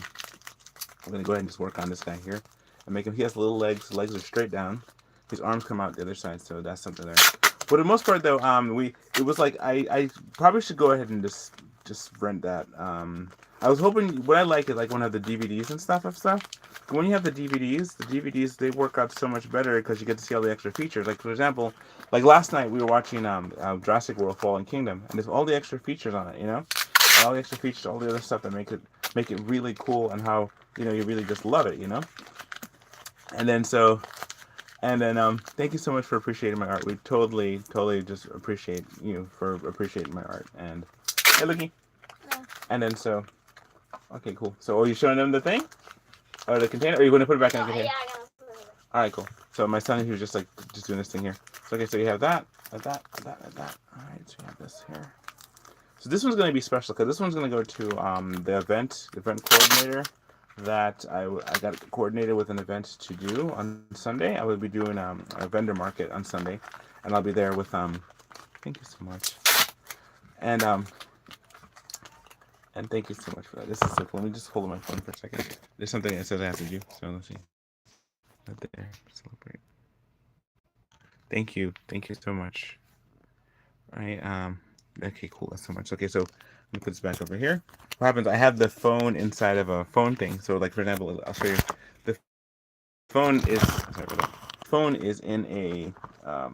gonna go ahead and just work on this guy here and make him. He has little legs. His legs are straight down. His arms come out the other side. So that's something there. For the most part, though, it was like I probably should go ahead and just rent that. I was hoping what I like is like when I have the DVDs and stuff. When you have the DVDs they work out so much better because you get to see all the extra features. Like for example, like last night we were watching Jurassic World: Fallen Kingdom, and there's all the extra features on it. And all the extra features, all the other stuff that make it really cool, and how you really just love it. And then thank you so much for appreciating my art. We totally just appreciate you for appreciating my art. And hey, Looky. No. And then so, okay, cool. So are you showing them the thing? Or the container? Or are you going to put it back in the container? Yeah, I'm going to put it back. All right, cool. So my son, he was just doing this thing here. So okay, so you have that. All right, so you have this here. So this one's going to be special because this one's going to go to the event coordinator that I got coordinated with an event to do on Sunday. I will be doing a vendor market on Sunday, and I'll be there with thank you so much, and thank you so much for that. This is so cool. Let me just hold my phone for a second. There's something that says I have to do, so let's see. Right there, celebrate. Thank you so much. All right, okay, cool. That's so much. Okay, so let me put this back over here. What happens? I have the phone inside of a phone thing. So, like for example, I'll show you. The phone is in a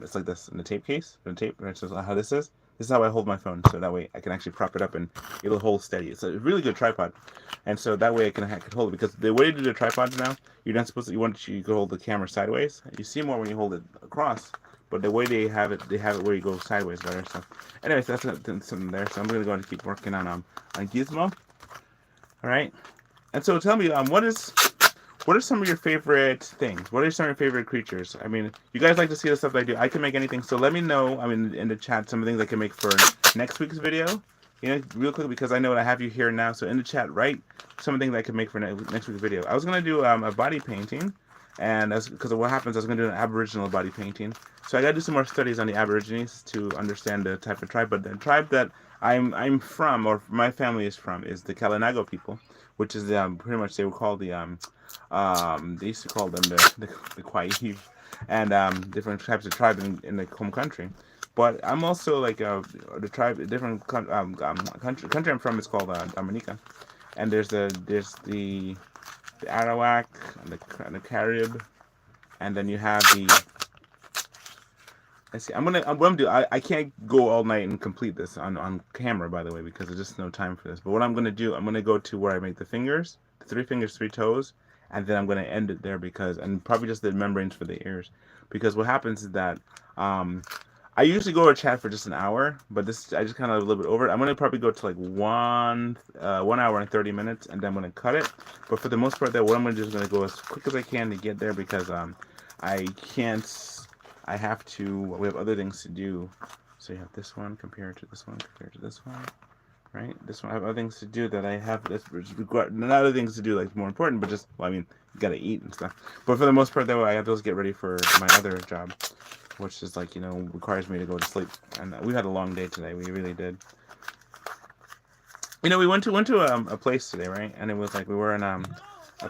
it's like this in the tape case. The tape. Right? So how this is. This is how I hold my phone. So that way I can actually prop it up and it'll hold steady. It's a really good tripod, and so that way I can hold it. Because the way to do the tripods now, you're not supposed to. You can hold the camera sideways. You see more when you hold it across. But the way they have it where you go sideways better. So, anyways, that's something there. So I'm gonna go and keep working on Gizmo. All right. And so tell me, what are some of your favorite things? What are some of your favorite creatures? I mean, you guys like to see the stuff I do. I can make anything. So let me know. I mean, in the chat, some of the things I can make for next week's video. Real quick because I know I have you here now. So in the chat, write some of the things I can make for next week's video. I was gonna do a body painting. And because of what happens, I was going to do an Aboriginal body painting. So I got to do some more studies on the Aborigines to understand the type of tribe. But the tribe that I'm from, or my family is from, is the Kalinago people, which is pretty much they would call the they used to call them the Kwaihi, and different types of tribe in the home country. But I'm also like the tribe, different country I'm from is called Dominica, and there's the Arawak and the Carib, and then you have the. Let's see. I'm gonna do. I can't go all night and complete this on camera, by the way, because there's just no time for this. But what I'm gonna do, I'm gonna go to where I make the fingers, the 3 fingers, 3 toes, and then I'm gonna end it there and probably just the membranes for the ears, because what happens is that I usually go to chat for just an hour, but I just kind of a little bit over it. I'm gonna probably go to like 1 hour and 30 minutes, and then I'm gonna cut it. But for the most part, what I'm gonna do is gonna go as quick as I can to get there, because I can't. I have to. We have other things to do. So you have this one compared to this one compared to this one, right? This one I have other things to do that I have. Not other things to do like more important, but just you gotta eat and stuff. But for the most part, though, I have to get ready for my other job, which is requires me to go to sleep. And we had a long day today. We really did. We went to a place today, right? And it was like we were in a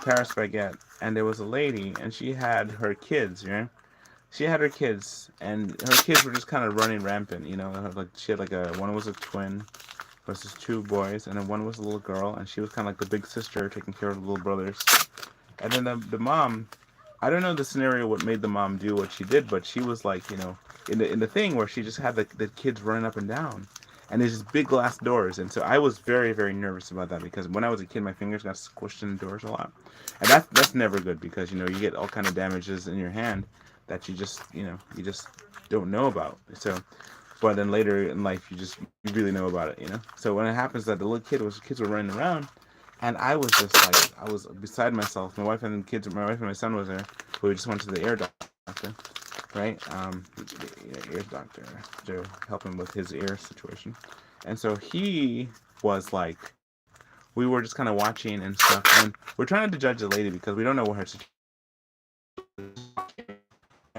Paris baguette, and there was a lady, and she had her kids, right? She had her kids, and her kids were just kind of running rampant, Like she had like one was a twin versus two boys, and then one was a little girl, and she was kind of like the big sister taking care of the little brothers. And then the mom, I don't know the scenario what made the mom do what she did, but she was like, in the thing where she just had the kids running up and down, and there's just big glass doors, and so I was very very nervous about that because when I was a kid, my fingers got squished in the doors a lot, and that's never good because you get all kind of damages in your hand that you just don't know about. So, but then later in life, you really know about it. So when it happens that the little kids were running around, and I was just like, I was beside myself. My wife and my son was there. We just went to the ear doctor, right? The ear doctor to help him with his ear situation. And so he was like, we were just kind of watching and stuff, and we're trying to judge the lady because we don't know what her situation is.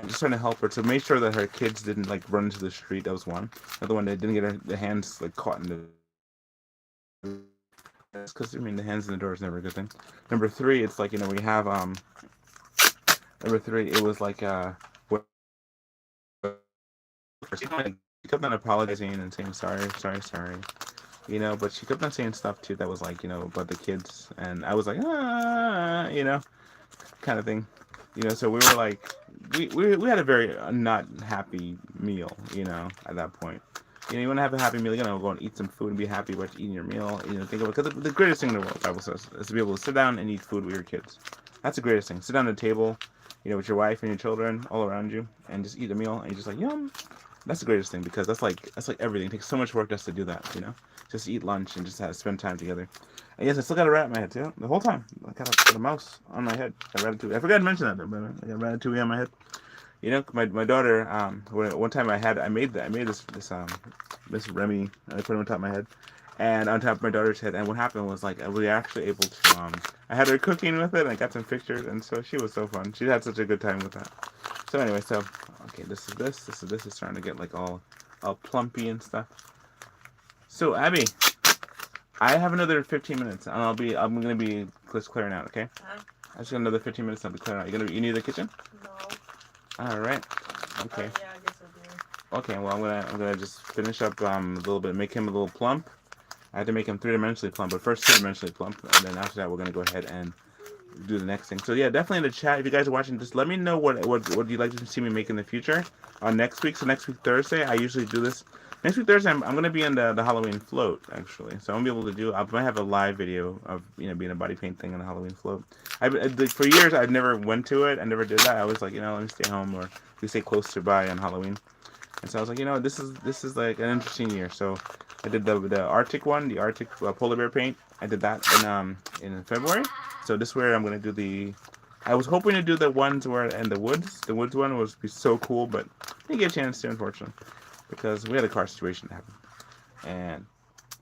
Just trying to help her to make sure that her kids didn't like run into the street. That was one. Another one, they didn't get their hands like caught in the. Because the hands in the door is never a good thing. Number three, it's like we have Number three, it was like she kept on apologizing and saying sorry, sorry, sorry, but she kept on saying stuff too that was like about the kids, and I was like kind of thing, so we were like we had a very not happy meal, at that point. You want to have a happy meal, go and eat some food and be happy about eating your meal. Think about, because the greatest thing in the world, the Bible says, is to be able to sit down and eat food with your kids. That's the greatest thing. Sit down at a table, with your wife and your children all around you, and just eat a meal, and you're just like, yum. That's the greatest thing, because that's like everything. It takes so much work just to do that, just eat lunch and just spend time together. And yes, I still got a rat in my head too. The whole time, I got a mouse on my head. A ratatouille. I forgot to mention that, though, but I got a ratatouille on my head. My daughter, one time I made this Remy. I put it on top of my head, and on top of my daughter's head. And what happened was like we were actually able to I had her cooking with it, and I got some pictures, and so she was so fun. She had such a good time with that. So anyway, okay, this is this. It's starting to get like all plumpy and stuff. So Abby, I have another 15 minutes, and I'm gonna be just clearing out. Okay. Huh? I just got another 15 minutes. I'll be clearing out. You need the kitchen? No. All right. Okay. Yeah, I guess I do. Okay. Well, I'm gonna just finish up a little bit, make him a little plump. I had to make him three-dimensionally plump, but first two-dimensionally plump, and then after that, we're gonna go ahead and do the next thing. So yeah, definitely in the chat, if you guys are watching, just let me know what you'd like to see me make in the future on next week. So next week Thursday, I usually do this. Next week Thursday, I'm gonna be in the Halloween float actually, so I'm gonna be able to do. I might have a live video of being a body paint thing on a Halloween float. For years I've never went to it. I never did that. I was like, let me stay home or we stay close to by on Halloween. And so I was like, this is like an interesting year. So I did the Arctic one, the Arctic polar bear paint. I did that in February. So this year I'm gonna do the. I was hoping to do the ones where in the woods. The woods one was be so cool, but I didn't get a chance to, unfortunately, because we had a car situation happen. And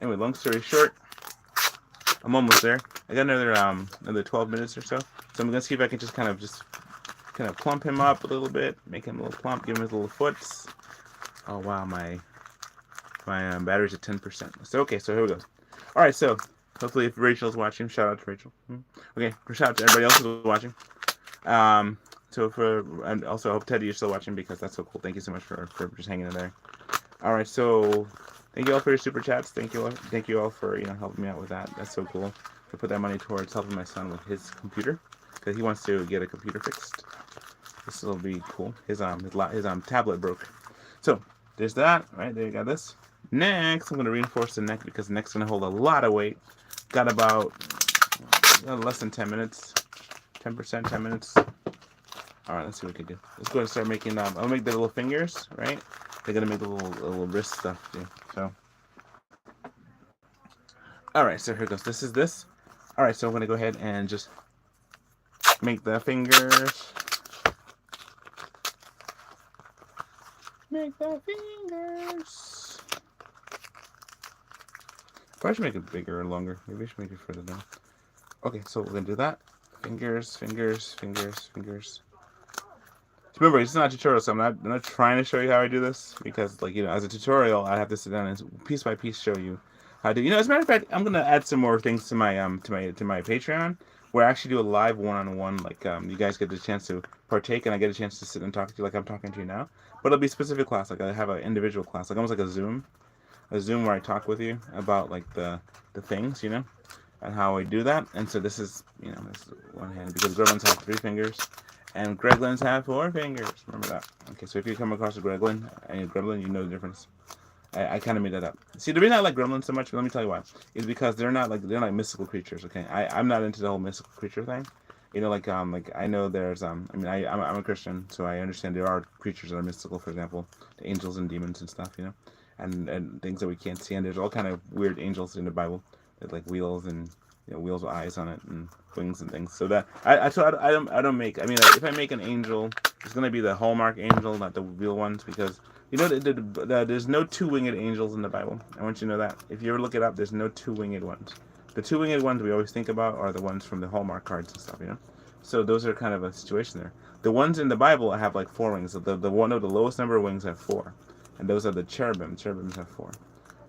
anyway, long story short, I'm almost there. I got another 12 minutes or so. So I'm gonna see if I can just kind of plump him up a little bit, make him a little plump, give him his little foots. Oh wow, my battery's at 10%. So okay, so here we go. All right, so hopefully if Rachel's watching, shout out to Rachel. Okay, shout out to everybody else who's watching. And also I hope Teddy, you're still watching because that's so cool. Thank you so much for just hanging in there. All right, so thank you all for your super chats. Thank you all for helping me out with that. That's so cool. I put that money towards helping my son with his computer because he wants to get a computer fixed. This will be cool. His tablet broke. So there's that. Right there, you got this. Next, I'm going to reinforce the neck because the neck's going to hold a lot of weight. Got about less than 10 minutes. 10%, 10 minutes. All right, let's see what we can do. Let's go and start making. I'll make the little fingers, right? They're gonna make the little wrist stuff too. So, all right. So here goes. This is this. All right. So I'm gonna go ahead and just make the fingers. Make the fingers. Probably should make it bigger or longer. Maybe I should make it further down. Okay, so we're gonna do that. Fingers, fingers, fingers, fingers. Remember, it's not a tutorial, so I'm not trying to show you how I do this because, as a tutorial, I have to sit down and piece by piece show you how to, as a matter of fact, I'm gonna add some more things to my Patreon, where I actually do a live one-on-one, like you guys get the chance to partake, and I get a chance to sit and talk to you like I'm talking to you now. But it'll be specific class, like I have an individual class, like almost like a Zoom where I talk with you about like the things, and how I do that. And so this is, this is one hand, because gremlins have 3 fingers, and gremlins have 4 fingers. Remember that. Okay, so if you come across a gremlin and a gremlin, you know the difference. I kind of made that up. See, the reason I like gremlins so much, let me tell you why, is because they're not like mystical creatures. Okay, I'm not into the whole mystical creature thing. Like I know there's I mean I'm a Christian, so I understand there are creatures that are mystical. For example, the angels and demons and stuff, and things that we can't see. And there's all kind of weird angels in the Bible, that like wheels and wheels with eyes on it and wings and things. So that I don't make. I mean, like, if I make an angel, it's gonna be the Hallmark angel, not the real ones, because there's no 2-winged angels in the Bible. I want you to know that. If you ever look it up, there's no 2-winged ones. The 2-winged ones we always think about are the ones from the Hallmark cards and stuff, So those are kind of a situation there. The ones in the Bible have like 4 wings. So the one of the lowest number of wings have 4, and those are the cherubim. Cherubims have 4,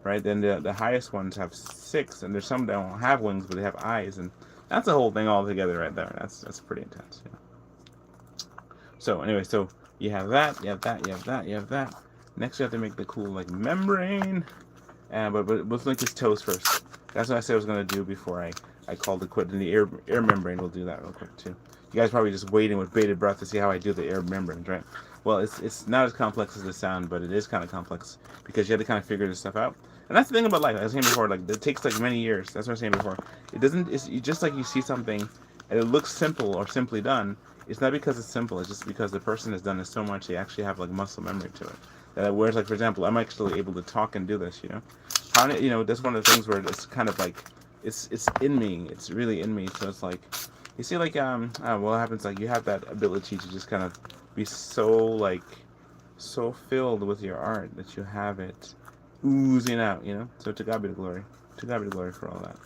right? Then the highest ones have 6, and there's some that don't have wings, but they have eyes, and that's a whole thing all together right there. That's pretty intense. So anyway, so you have that, you have that, you have that, you have that. Next, you have to make the cool like membrane, but let's make his toes first. That's what I said I was gonna do before I called it quit. And the air membrane will do that real quick too. You guys probably just waiting with bated breath to see how I do the air membranes, right? Well, it's not as complex as it sounds, but it is kind of complex because you have to kind of figure this stuff out. And that's the thing about life. Like I was saying before, like it takes like many years. That's what I was saying before. It doesn't. It's just like you see something, and it looks simple or simply done. It's not because it's simple. It's just because the person has done it so much, they actually have like muscle memory to it. Whereas, like for example, I'm actually able to talk and do this. That's one of the things where it's kind of like it's in me. It's really in me. So it's like you see, like what happens? Like you have that ability to just kind of be so filled with your art that you have it oozing out. So to God be the glory. To God be the glory for all that.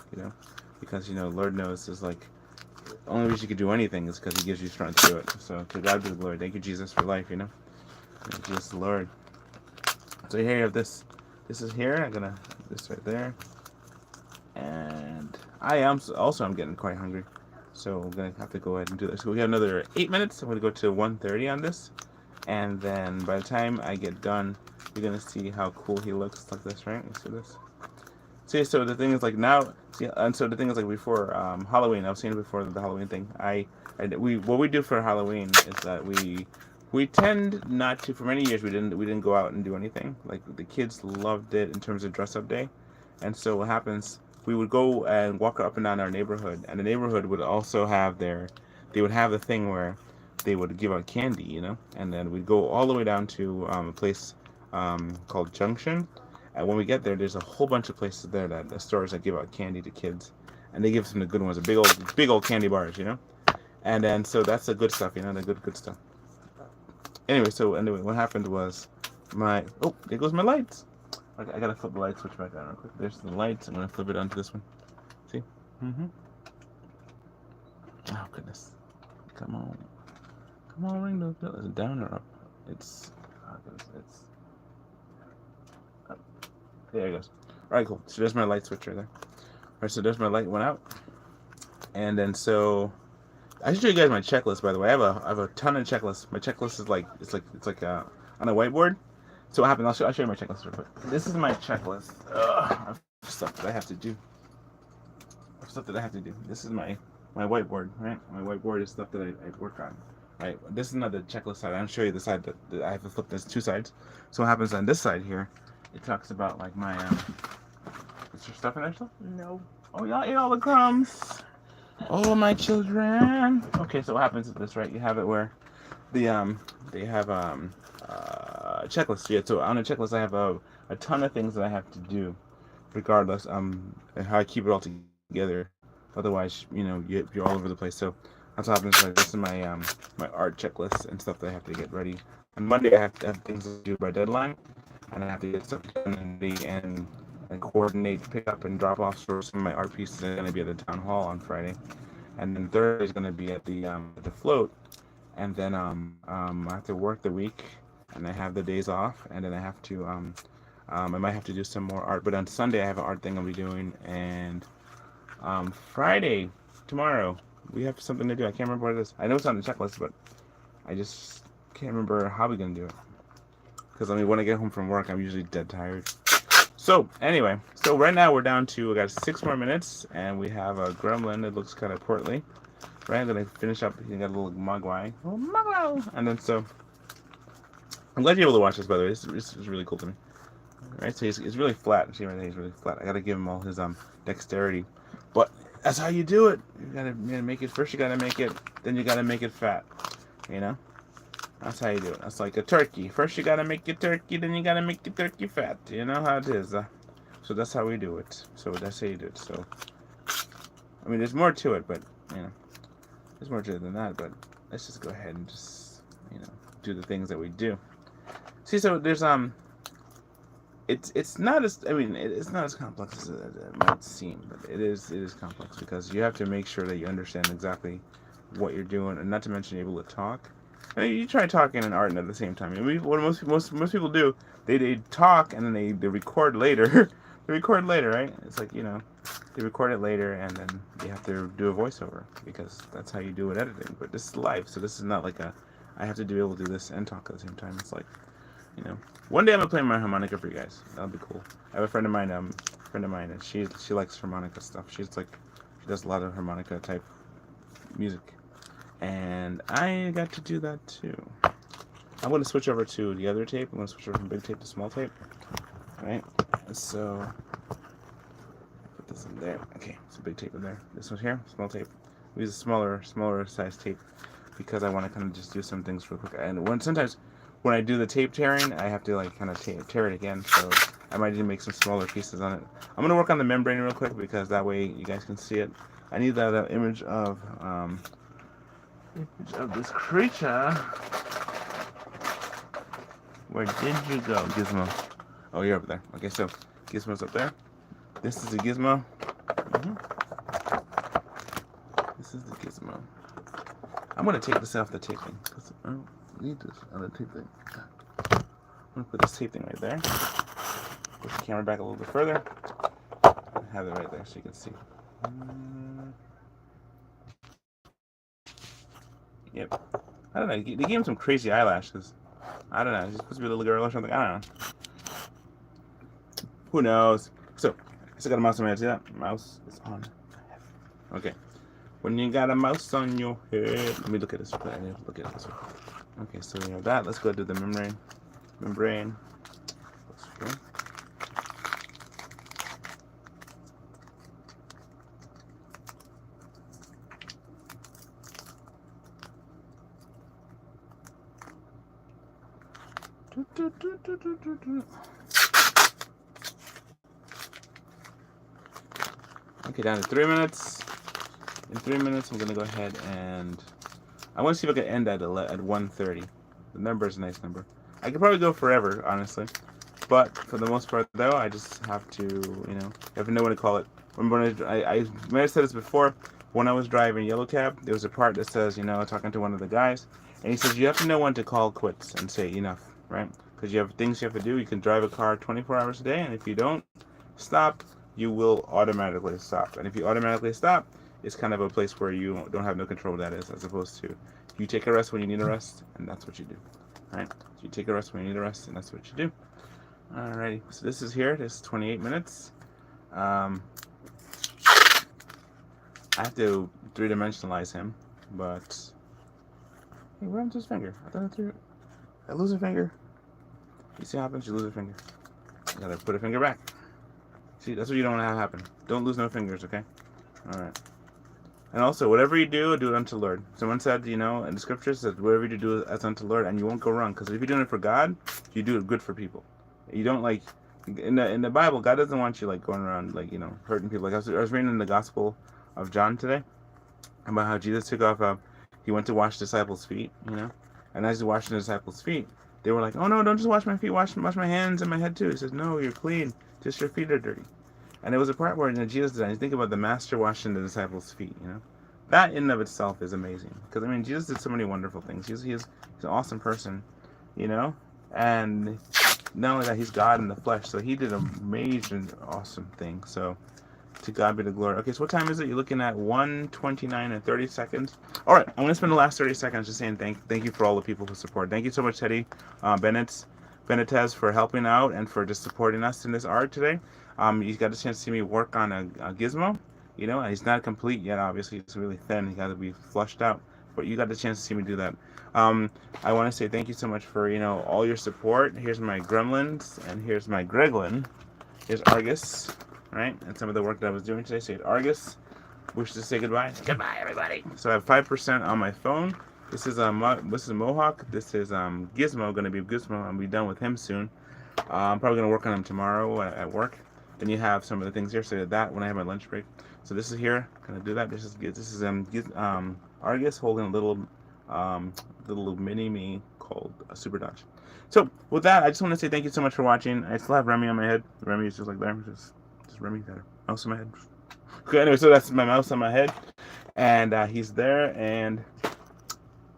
Because Lord knows is like. The only reason you can do anything is because He gives you strength to do it. So to God be the glory. Thank you, Jesus, for life. Thank you, Jesus, the Lord. So here you have this. This is here. I'm gonna this right there. And I'm getting quite hungry. So I'm gonna have to go ahead and do this. So we have another 8 minutes. I'm gonna go to 1:30 on this, and then by the time I get done, you're gonna see how cool he looks like this, right? You see this? See, so the thing is like now, and so the thing is like before Halloween, I was saying before the Halloween thing. What we do for Halloween is that we tend not to. For many years, we didn't go out and do anything. Like the kids loved it in terms of dress up day, and so what happens? We would go and walk up and down our neighborhood, and the neighborhood would also have they would have the thing where they would give out candy, and then we'd go all the way down to a place called Junction. And when we get there, there's a whole bunch of places there the stores that give out candy to kids, and they give some of the good ones, the big old candy bars, And then so that's the good stuff, the good stuff. Anyway, what happened was there goes my lights. I gotta flip the light switch back on real quick. There's the lights. I'm gonna flip it onto this one. See? Oh goodness! Come on, ring those bells. Is it down or up? It's up. There it goes. All right, cool. So there's my light switch right there. All right, so there's my light went out, and then so I should show you guys my checklist. By the way, I have a ton of checklists. My checklist is like it's like on a whiteboard. So what happened? I'll show you my checklist real quick. This is my checklist of stuff that I have to do. This is my whiteboard, right? My whiteboard is stuff that I work on. Right. This is another checklist side. I'll show you the side that I have to flip. There's 2 sides. So what happens on this side here? It talks about like my is there stuff in there still? No. Oh, y'all ate all the crumbs. Oh, my children. Okay, so what happens with this, right? You have it where they have checklist. Yeah, so on a checklist I have a ton of things that I have to do, regardless and how I keep it all together. Otherwise, you're all over the place. So that's what happens. Like this is my my art checklist and stuff that I have to get ready. On Monday I have to have things to do by deadline, and I have to get stuff done and coordinate pick up and drop off. So some of my art pieces are going to be at the town hall on Friday, and then Thursday is going to be at the float, and then I have to work the week, and I have the days off, and then I have to I might have to do some more art, but on Sunday I have an art thing I'll be doing, and Friday, tomorrow, we have something to do. I can't remember what it is. I know it's on the checklist, but I just can't remember how we're gonna do it. Because I mean, when I get home from work, I'm usually dead tired. So anyway, so right now we're down to, we got 6 more minutes, and we have a gremlin that looks kind of portly. Right, I'm gonna finish up. You got a little mogwai, and then so I'm glad you're able to watch this. By the way, it's really cool to me. Right, so he's really flat. See right there, he's really flat. I gotta give him all his dexterity, but that's how you do it. You gotta make it first. You gotta make it, then you gotta make it fat. You know, that's how you do it. That's like a turkey. First you gotta make your turkey, then you gotta make your turkey fat. You know how it is. So that's how we do it. So that's how you do it. So I mean, there's more to it, but you know. There's more to it than that, but let's just go ahead and just, do the things that we do. See, so there's it's not as, I mean, it's not as complex as it might seem, but it is complex because you have to make sure that you understand exactly what you're doing, and not to mention able to talk. I mean, you try talking and art at the same time. I mean, what most people do, they talk and then they record later. They record later, right? It's like, they record it later, and then you have to do a voiceover because that's how you do it editing. But this is live, so this is not like I have to be able to do this and talk at the same time. It's like, one day I'm gonna play my harmonica for you guys. That'll be cool. I have a friend of mine, and she likes harmonica stuff. She does a lot of harmonica type music, and I got to do that too. I'm gonna switch over to the other tape. I'm gonna switch over from big tape to small tape. All right, so. This in there. Okay, so big tape in there. This one here, small tape. We use a smaller size tape because I want to kind of just do some things real quick. And sometimes when I do the tape tearing, I have to like kind of tear it again. So I might need to make some smaller pieces on it. I'm gonna work on the membrane real quick because that way you guys can see it. I need that image of this creature. Where did you go, Gizmo? Oh, you're up there. Okay, so Gizmo's up there. This is the gizmo. This is the gizmo. I'm gonna take this off the tape thing because I don't need this other tape thing. I'm gonna put this tape thing right there. Push the camera back a little bit further. Have it right there so you can see. Yep. I don't know. They gave him some crazy eyelashes. I don't know. He's supposed to be a little girl or something. I don't know. Who knows? So. I got a mouse on my head. See that? Mouse is on my head. Okay. When you got a mouse on your head. Let me look at this. I need to look at this one. Okay, so we have that. Let's go do the membrane. Membrane. Okay. Okay, down to 3 minutes. In 3 minutes, I'm gonna go ahead and I want to see if I can end at 1:30. The number is a nice number. I could probably go forever, honestly, but for the most part, though, I just have to, you have to know when to call it. Remember, I might have said this before. When I was driving Yellow Cab, there was a part that says, talking to one of the guys, and he says you have to know when to call quits and say enough, right? Because you have things you have to do. You can drive a car 24 hours a day, and if you don't stop, you will automatically stop. And if you automatically stop, it's kind of a place where you don't have no control what that is, as opposed to you take a rest when you need a rest, and that's what you do. Alright? So you take a rest when you need a rest, and that's what you do. Alrighty. So this is here. This is 28 minutes. I have to three-dimensionalize him, but hey, where happened to his finger? I lose a finger. You see what happens? You lose a finger. You gotta put a finger back. See, that's what you don't want to have happen. Don't lose no fingers, okay? Alright. And also, whatever you do it unto the Lord. Someone said, in the scriptures, that whatever you do as unto the Lord, and you won't go wrong. Because if you're doing it for God, you do it good for people. You don't, in the Bible, God doesn't want you, going around, hurting people. I was reading in the Gospel of John today about how Jesus took off, he went to wash disciples' feet, And as he's washing the disciples' feet, they were like, oh no, don't just wash my feet, wash my hands and my head too. He says, no, you're clean. Just your feet are dirty. And it was a part where Jesus did that. You think about the master washing the disciples' feet, That in and of itself is amazing. Because, Jesus did so many wonderful things. He's an awesome person, And not only that, he's God in the flesh. So he did an amazing, awesome thing. So to God be the glory. Okay, so what time is it? You're looking at 1:29 and 30 seconds. All right, I'm going to spend the last 30 seconds just saying thank you for all the people who support. Thank you so much, Teddy Benitez, for helping out and for just supporting us in this art today. You got a chance to see me work on a gizmo. You know, he's not complete yet, obviously. It's really thin. He got to be flushed out. But you got the chance to see me do that. I want to say thank you so much for, all your support. Here's my gremlins, and here's my greglin. Here's Argus, right? And some of the work that I was doing today. Say Argus. Wish to say goodbye. Goodbye, everybody. So I have 5% on my phone. This is Mohawk. This is Gizmo. Going to be Gizmo. I'll be done with him soon. I'm probably going to work on him tomorrow at work. Then you have some of the things here. So that when I have my lunch break. So this is here. Gonna do that. This is Argus holding a little mini me called a Super Dodge. So with that, I just want to say thank you so much for watching. I still have Remy on my head. Remy is just like there, just Remy got a mouse on my head. Okay, anyway, so that's my mouse on my head, and he's there. And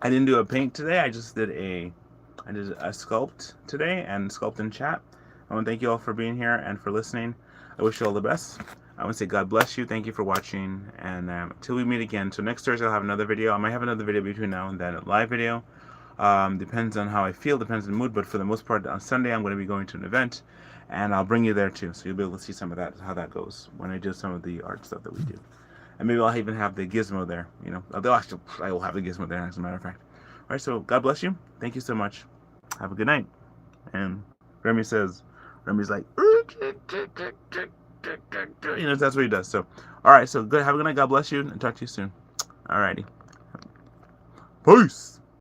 I didn't do a paint today. I did a sculpt today and sculpt in chat. I want to thank you all for being here and for listening. I wish you all the best. I want to say God bless you. Thank you for watching. And until we meet again. So next Thursday I'll have another video. I might have another video between now and then, a live video. Depends on how I feel, depends on the mood. But for the most part, on Sunday I'm going to be going to an event. And I'll bring you there too. So you'll be able to see some of that, how that goes when I do some of the art stuff that we do. And maybe I'll even have the gizmo there. I will have the gizmo there, as a matter of fact. All right, so God bless you. Thank you so much. Have a good night. And Remy's like, that's what he does. So, all right, so good. Have a good night. God bless you, and talk to you soon. All righty. Peace.